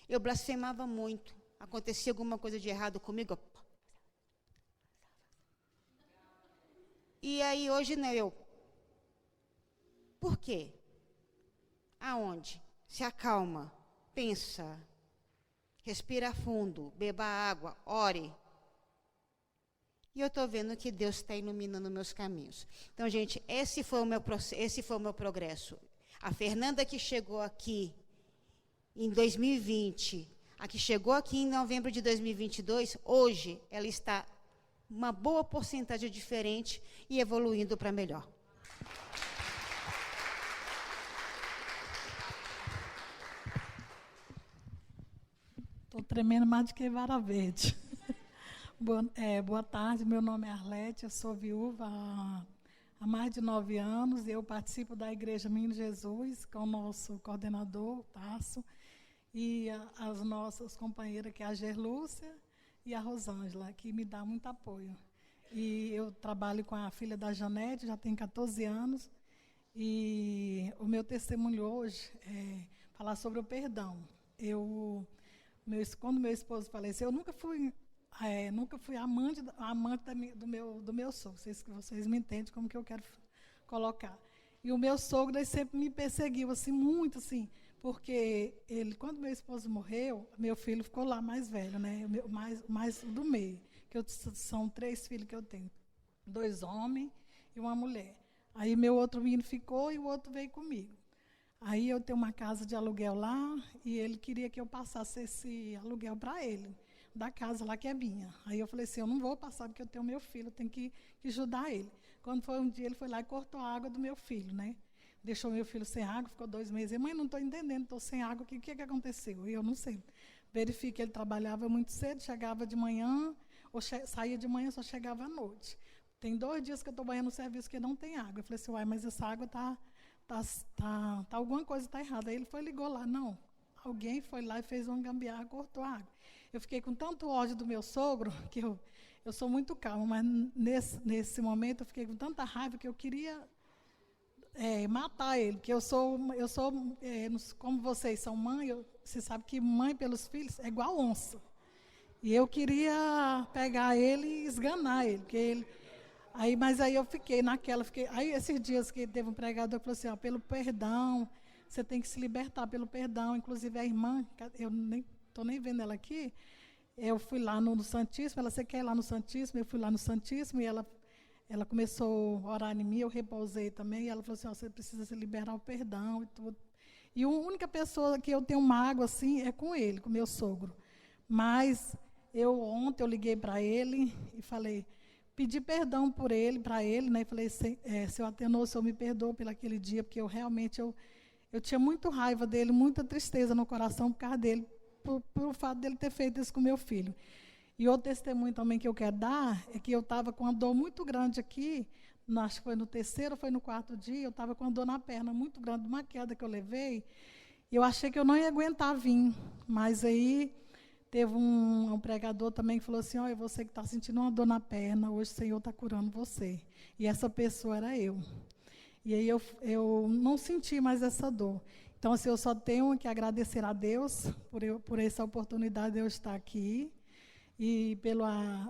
I: Eu blasfemava muito. Acontecia alguma coisa de errado comigo. E aí, hoje, não, por quê? Aonde? Se acalma, pensa, respira fundo, beba água, ore. E eu estou vendo que Deus está iluminando meus caminhos. Então, gente, esse foi o meu progresso. A Fernanda que chegou aqui em 2020, a que chegou aqui em novembro de 2022, hoje ela está uma boa porcentagem diferente e evoluindo para melhor.
J: Estou tremendo mais do que vara verde. Boa tarde, meu nome é Arlete, eu sou viúva há mais de 9 anos e eu participo da Igreja Menino Jesus com o nosso coordenador, Tasso, e as nossas companheiras, que é a Gerlúcia e a Rosângela, que me dá muito apoio. E eu trabalho com a filha da Janete, já tem 14 anos, e o meu testemunho hoje é falar sobre o perdão. Quando meu esposo faleceu, eu nunca fui amante do meu sogro. Vocês me entendem como que eu quero colocar. E o meu sogro ele sempre me perseguiu, assim, muito, assim, porque quando meu esposo morreu, meu filho ficou lá mais velho, né? Mais do meio, que são 3 filhos que eu tenho. 2 homens e uma mulher. Aí meu outro menino ficou e o outro veio comigo. Aí eu tenho uma casa de aluguel lá e ele queria que eu passasse esse aluguel para ele, da casa lá que é minha. Aí eu falei assim, eu não vou passar porque eu tenho meu filho, eu tenho que ajudar ele. Quando foi um dia, ele foi lá e cortou a água do meu filho, né? Deixou meu filho sem água, ficou 2 meses. Mãe, não estou entendendo, estou sem água, o que aconteceu? E eu não sei. Verifiquei que ele trabalhava muito cedo, chegava de manhã, saía de manhã, só chegava à noite. Tem 2 dias que eu estou banhando no serviço que não tem água. Eu falei assim, uai, mas essa água alguma coisa está errada. Aí ele ligou lá, não, alguém foi lá e fez uma gambiarra, cortou a água. Eu fiquei com tanto ódio do meu sogro, que eu sou muito calma, mas nesse momento eu fiquei com tanta raiva que eu queria matar ele, porque eu sou como vocês são mãe, você sabe que mãe pelos filhos é igual onça. E eu queria pegar ele e esganar ele, porque mas aí eu fiquei naquela, aí esses dias que teve um pregador que falou assim, pelo perdão, você tem que se libertar pelo perdão, inclusive a irmã, eu nem estou nem vendo ela aqui, eu fui lá no Santíssimo, você quer ir lá no Santíssimo? Eu fui lá no Santíssimo e ela começou a orar em mim, eu repousei também, e ela falou assim, você precisa se liberar o perdão e tudo. E a única pessoa que eu tenho mágoa assim é com ele, com meu sogro. Mas ontem eu liguei para ele e falei, pedi perdão por ele, para ele, né? E falei, seu Atenor, o senhor me perdoa pelo aquele dia, porque eu realmente eu tinha muito raiva dele, muita tristeza no coração por causa dele, por fato dele ter feito isso com meu filho. E outro testemunho também que eu quero dar é que eu estava com uma dor muito grande aqui, acho que foi no 3º ou foi no 4º dia, eu estava com uma dor na perna muito grande, uma queda que eu levei, e eu achei que eu não ia aguentar vir, mas aí teve um pregador também que falou assim, olha, você que está sentindo uma dor na perna, hoje o Senhor está curando você. E essa pessoa era eu. E aí eu não senti mais essa dor. Então, assim, eu só tenho que agradecer a Deus por essa oportunidade de eu estar aqui e pelo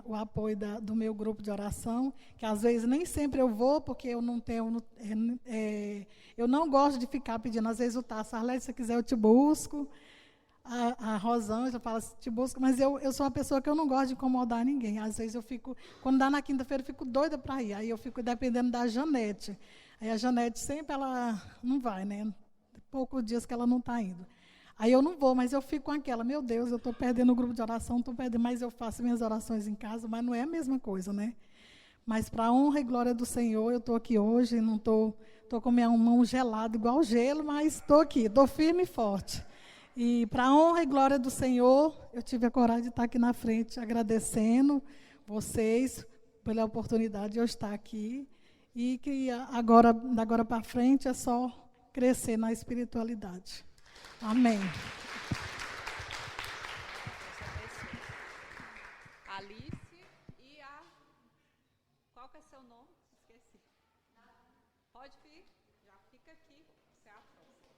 J: o apoio do meu grupo de oração, que às vezes nem sempre eu vou, porque eu não tenho, eu não gosto de ficar pedindo, às vezes o Tasso, Arlete, se você quiser eu te busco, a Rosângela fala, te busco, mas eu sou uma pessoa que eu não gosto de incomodar ninguém, às vezes eu fico, quando dá na quinta-feira eu fico doida para ir, aí eu fico dependendo da Janete, aí a Janete sempre ela não vai, né, poucos dias que ela não está indo. Aí eu não vou, mas eu fico com aquela, meu Deus, eu estou perdendo o grupo de oração, estou perdendo, mas eu faço minhas orações em casa, mas não é a mesma coisa, né? Mas para a honra e glória do Senhor, eu estou aqui hoje, não estou com minha mão gelada, igual gelo, mas estou aqui, estou firme e forte. E para a honra e glória do Senhor, eu tive a coragem de estar aqui na frente, agradecendo vocês pela oportunidade de eu estar aqui, e que agora para frente é só crescer na espiritualidade. Amém.
G: Alice e qual que é seu nome? Esqueci. Pode vir, já fica aqui, você é a próxima.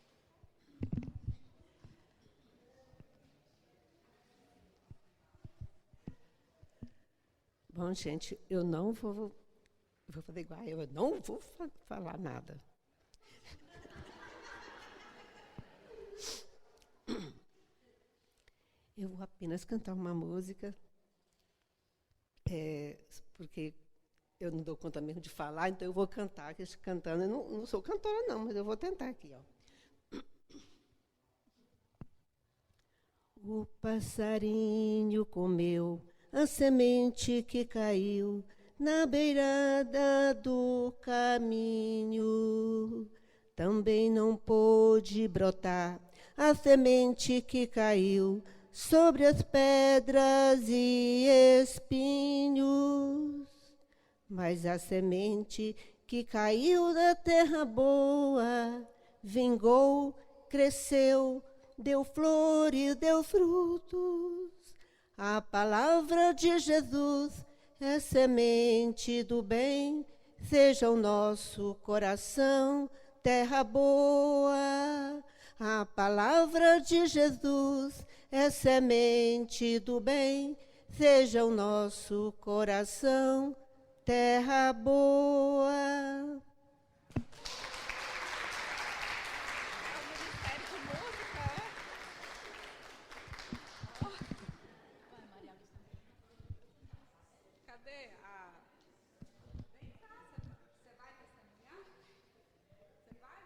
K: Bom, gente, eu não vou fazer igual, eu não vou falar nada. Eu vou apenas cantar uma música, porque eu não dou conta mesmo de falar, então eu vou cantar, cantando. Eu não sou cantora, não, mas eu vou tentar aqui. Ó. O passarinho comeu a semente que caiu na beirada do caminho. Também não pôde brotar a semente que caiu sobre as pedras e espinhos. Mas a semente que caiu da terra boa vingou, cresceu, deu flores, deu frutos. A palavra de Jesus é semente do bem, seja o nosso coração terra boa. A palavra de Jesus é semente do bem, seja o nosso coração terra boa.
G: Cadê a... Vem cá, você vai testemunhar? Você vai?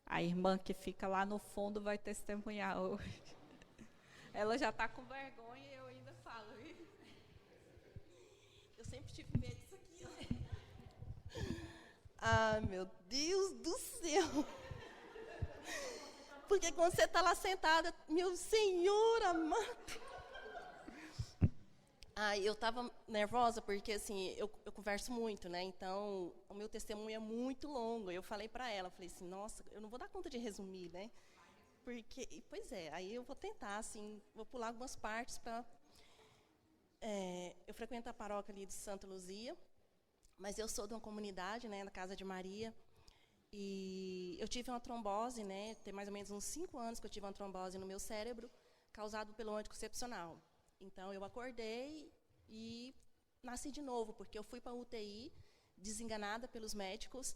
G: A irmã que fica lá no fundo vai testemunhar hoje. Ela já está com vergonha e eu ainda falo.
L: Eu sempre tive medo disso aqui. Ah, meu Deus do céu. Porque quando você está lá sentada, meu Senhor amado. Eu estava nervosa porque, assim, eu converso muito, né? Então, o meu testemunho é muito longo. Eu falei para ela, falei assim, nossa, eu não vou dar conta de resumir, né? Porque, pois é, aí eu vou tentar, assim, vou pular algumas partes para... eu frequento a paróquia ali de Santa Luzia, mas eu sou de uma comunidade, né, na Casa de Maria, e eu tive uma trombose, né, tem mais ou menos uns 5 anos que eu tive uma trombose no meu cérebro, causado pelo anticoncepcional. Então, eu acordei e nasci de novo, porque eu fui para a UTI, desenganada pelos médicos.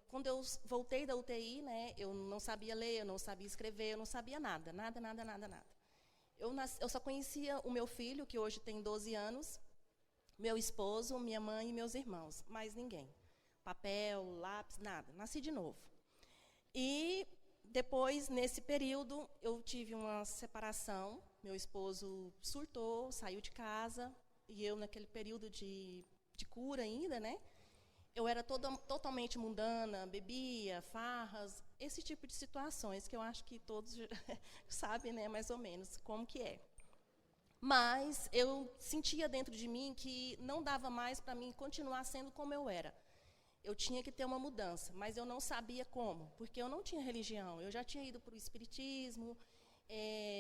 L: Quando eu voltei da UTI, né, eu não sabia ler, eu não sabia escrever, eu não sabia nada. Eu só conhecia o meu filho, que hoje tem 12 anos, meu esposo, minha mãe e meus irmãos, mais ninguém. Papel, lápis, nada. Nasci de novo. E depois, nesse período, eu tive uma separação. Meu esposo surtou, saiu de casa, e eu, naquele período de cura ainda, né? Eu era totalmente mundana, bebia, farras, esse tipo de situações que eu acho que todos sabem, né, mais ou menos, como que é. Mas eu sentia dentro de mim que não dava mais para mim continuar sendo como eu era. Eu tinha que ter uma mudança, mas eu não sabia como, porque eu não tinha religião. Eu já tinha ido para o espiritismo,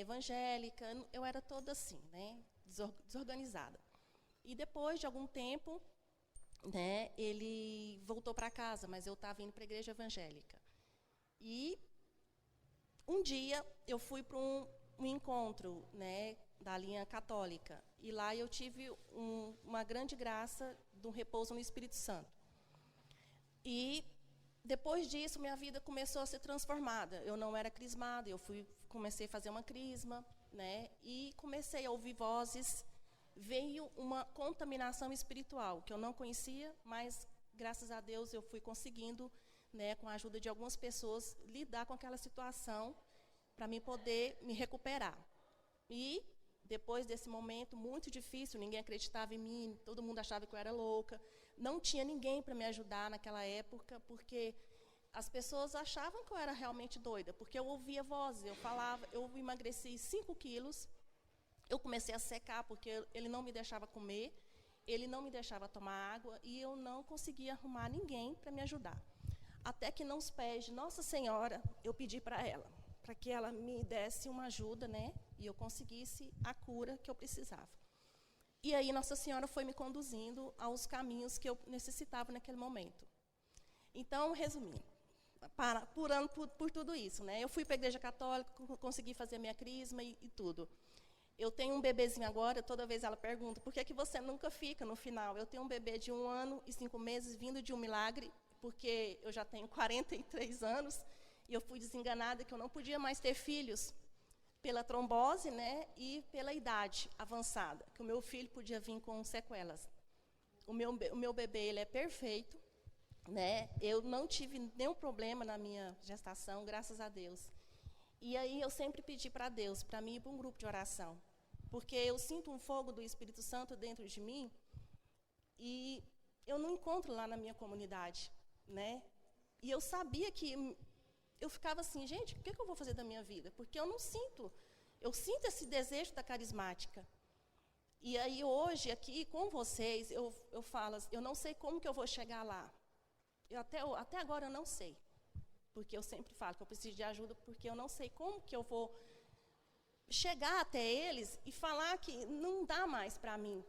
L: evangélica, eu era toda assim, né, desorganizada. E depois de algum tempo, né, ele voltou para casa, mas eu estava indo para a igreja evangélica. E um dia eu fui para um encontro, né, da linha católica, e lá eu tive uma grande graça do repouso no Espírito Santo. E depois disso, minha vida começou a ser transformada. Eu não era crismada, comecei a fazer uma crisma, né, e comecei a ouvir vozes. Veio uma contaminação espiritual, que eu não conhecia, mas, graças a Deus, eu fui conseguindo, né, com a ajuda de algumas pessoas, lidar com aquela situação para mim poder me recuperar. E, depois desse momento muito difícil, ninguém acreditava em mim, todo mundo achava que eu era louca, não tinha ninguém para me ajudar naquela época, porque as pessoas achavam que eu era realmente doida, porque eu ouvia vozes, eu falava, eu emagreci 5 quilos, eu comecei a secar, porque ele não me deixava comer, ele não me deixava tomar água, e eu não conseguia arrumar ninguém para me ajudar. Até que, nos pés de Nossa Senhora, eu pedi para ela, para que ela me desse uma ajuda, né, e eu conseguisse a cura que eu precisava. E aí Nossa Senhora foi me conduzindo aos caminhos que eu necessitava naquele momento. Então, resumindo, por tudo isso, né, eu fui para a igreja católica, consegui fazer a minha crisma e tudo. Eu tenho um bebezinho agora, toda vez ela pergunta, por que você nunca fica no final? Eu tenho um bebê de 1 ano e 5 meses, vindo de um milagre, porque eu já tenho 43 anos, e eu fui desenganada que eu não podia mais ter filhos, pela trombose, né, e pela idade avançada, que o meu filho podia vir com sequelas. O meu bebê, ele é perfeito, né, eu não tive nenhum problema na minha gestação, graças a Deus. E aí eu sempre pedi para Deus, para mim ir para um grupo de oração, porque eu sinto um fogo do Espírito Santo dentro de mim, e eu não encontro lá na minha comunidade, né? E eu sabia que eu ficava assim, gente, o que eu vou fazer da minha vida? Porque eu não sinto, eu sinto esse desejo da carismática. E aí hoje, aqui com vocês, eu falo, eu não sei como que eu vou chegar lá. Até agora eu não sei. Porque eu sempre falo que eu preciso de ajuda, porque eu não sei como que eu vou chegar até eles e falar que não dá mais para mim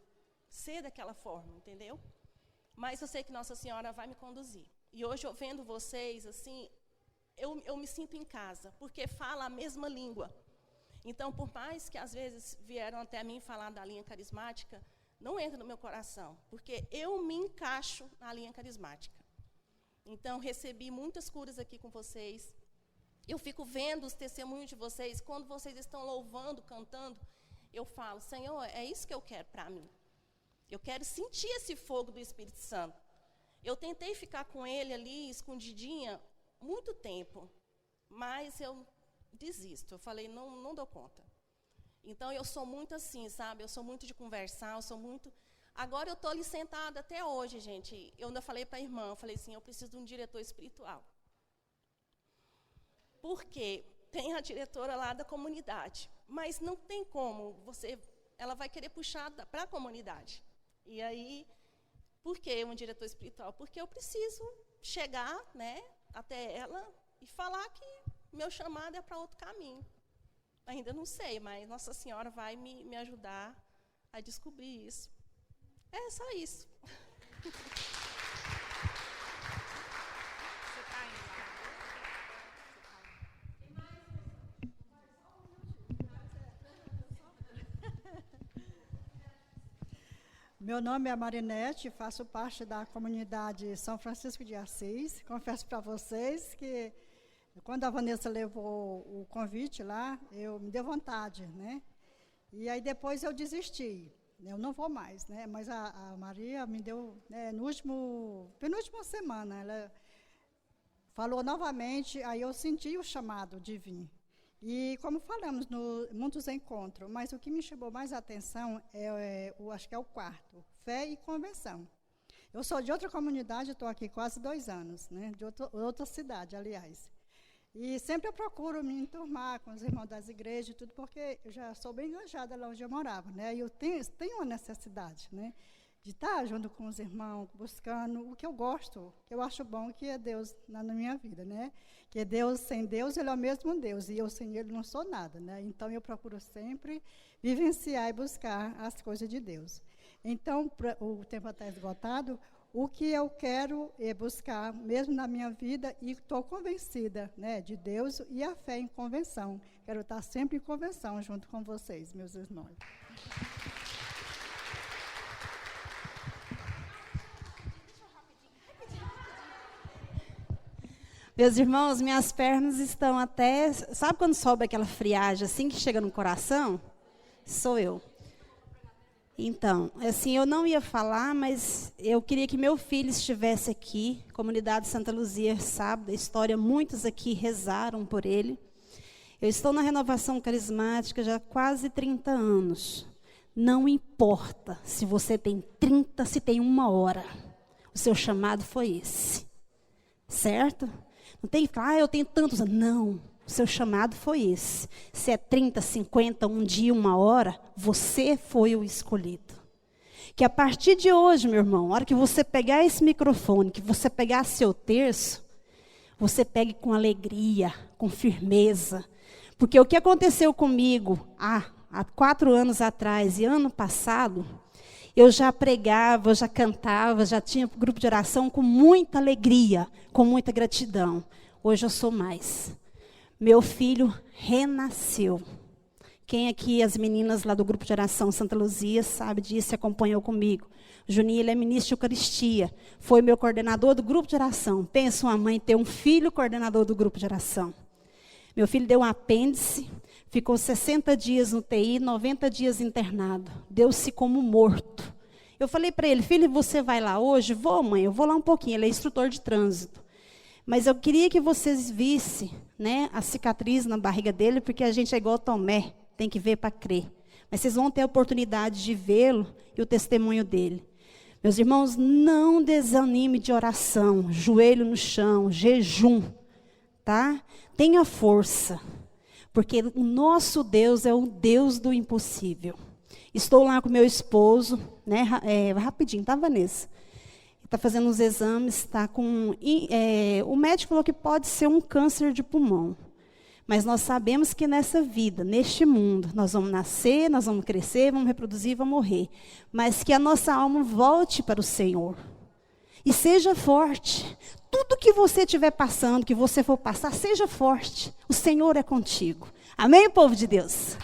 L: ser daquela forma, entendeu? Mas eu sei que Nossa Senhora vai me conduzir. E hoje, eu vendo vocês, assim, eu me sinto em casa, porque fala a mesma língua. Então, por mais que às vezes vieram até mim falar da linha carismática, não entra no meu coração, porque eu me encaixo na linha carismática. Então, recebi muitas curas aqui com vocês. Eu fico vendo os testemunhos de vocês. Quando vocês estão louvando, cantando, eu falo, Senhor, é isso que eu quero para mim. Eu quero sentir esse fogo do Espírito Santo. Eu tentei ficar com ele ali, escondidinha, muito tempo. Mas eu desisto. Eu falei, não dou conta. Então, eu sou muito assim, sabe? Eu sou muito de conversar, eu sou muito... Agora eu estou ali sentada até hoje, gente. Eu ainda falei para a irmã, eu falei assim, eu preciso de um diretor espiritual. Porque tem a diretora lá da comunidade, mas não tem como ela vai querer puxar para a comunidade. E aí, por que um diretor espiritual? Porque eu preciso chegar, né, até ela e falar que meu chamado é para outro caminho. Ainda não sei, mas Nossa Senhora vai me ajudar a descobrir isso. É só isso.
M: Meu nome é Marinete, faço parte da comunidade São Francisco de Assis. Confesso para vocês que quando a Vanessa levou o convite lá, me deu vontade, né? E aí depois eu desisti, eu não vou mais, né? Mas a Maria me deu, né, penúltima semana, ela falou novamente, aí eu senti o chamado de vir. E como falamos muitos encontros, mas o que me chamou mais a atenção acho que é o quarto, fé e convenção. Eu sou de outra comunidade, estou aqui quase 2 anos, né, de outra cidade, aliás. E sempre eu procuro me enturmar com os irmãos das igrejas e tudo, porque eu já sou bem enganjada lá onde eu morava, né, e eu tenho uma necessidade, né, de estar junto com os irmãos, buscando o que eu gosto, que eu acho bom, que é Deus na minha vida, né? Que Deus, sem Deus, Ele é o mesmo Deus, e eu sem Ele não sou nada, né? Então, eu procuro sempre vivenciar e buscar as coisas de Deus. Então, o tempo está esgotado, o que eu quero é buscar, mesmo na minha vida, e estou convencida, né, de Deus e a fé em convenção. Quero estar sempre em convenção junto com vocês, meus irmãos.
N: Meus irmãos, minhas pernas estão até... Sabe quando sobe aquela friagem assim que chega no coração? Sou eu. Então, assim, eu não ia falar, mas eu queria que meu filho estivesse aqui. Comunidade Santa Luzia, sabe da história, muitos aqui rezaram por ele. Eu estou na renovação carismática já há quase 30 anos. Não importa se você tem 30, se tem 1 hora. O seu chamado foi esse. Certo? Não tem que falar, eu tenho tantos. Não, o seu chamado foi esse. Se é 30, 50, 1 dia, 1 hora, você foi o escolhido. Que a partir de hoje, meu irmão, a hora que você pegar esse microfone, que você pegar seu terço, você pegue com alegria, com firmeza. Porque o que aconteceu comigo há 4 anos atrás e ano passado, eu já pregava, eu já cantava, já tinha grupo de oração com muita alegria, com muita gratidão. Hoje eu sou mais. Meu filho renasceu. Quem aqui, as meninas lá do grupo de oração Santa Luzia, sabe disso e acompanhou comigo. Juninho, ele é ministro de Eucaristia. Foi meu coordenador do grupo de oração. Pensa uma mãe ter um filho coordenador do grupo de oração. Meu filho deu um apêndice, ficou 60 dias no TI, 90 dias internado. Deu-se como morto. Eu falei para ele, filho, você vai lá hoje? Vou, mãe, eu vou lá um pouquinho. Ele é instrutor de trânsito. Mas eu queria que vocês vissem, né, a cicatriz na barriga dele, porque a gente é igual Tomé, tem que ver para crer. Mas vocês vão ter a oportunidade de vê-lo e o testemunho dele. Meus irmãos, não desanime de oração, joelho no chão, jejum, tá? Tenha força. Porque o nosso Deus é o Deus do impossível. Estou lá com meu esposo, né, rapidinho, tá, Vanessa? Está fazendo uns exames, está com... o médico falou que pode ser um câncer de pulmão. Mas nós sabemos que nessa vida, neste mundo, nós vamos nascer, nós vamos crescer, vamos reproduzir, vamos morrer. Mas que a nossa alma volte para o Senhor. E seja forte. Tudo que você estiver passando, que você for passar, seja forte. O Senhor é contigo. Amém, povo de Deus?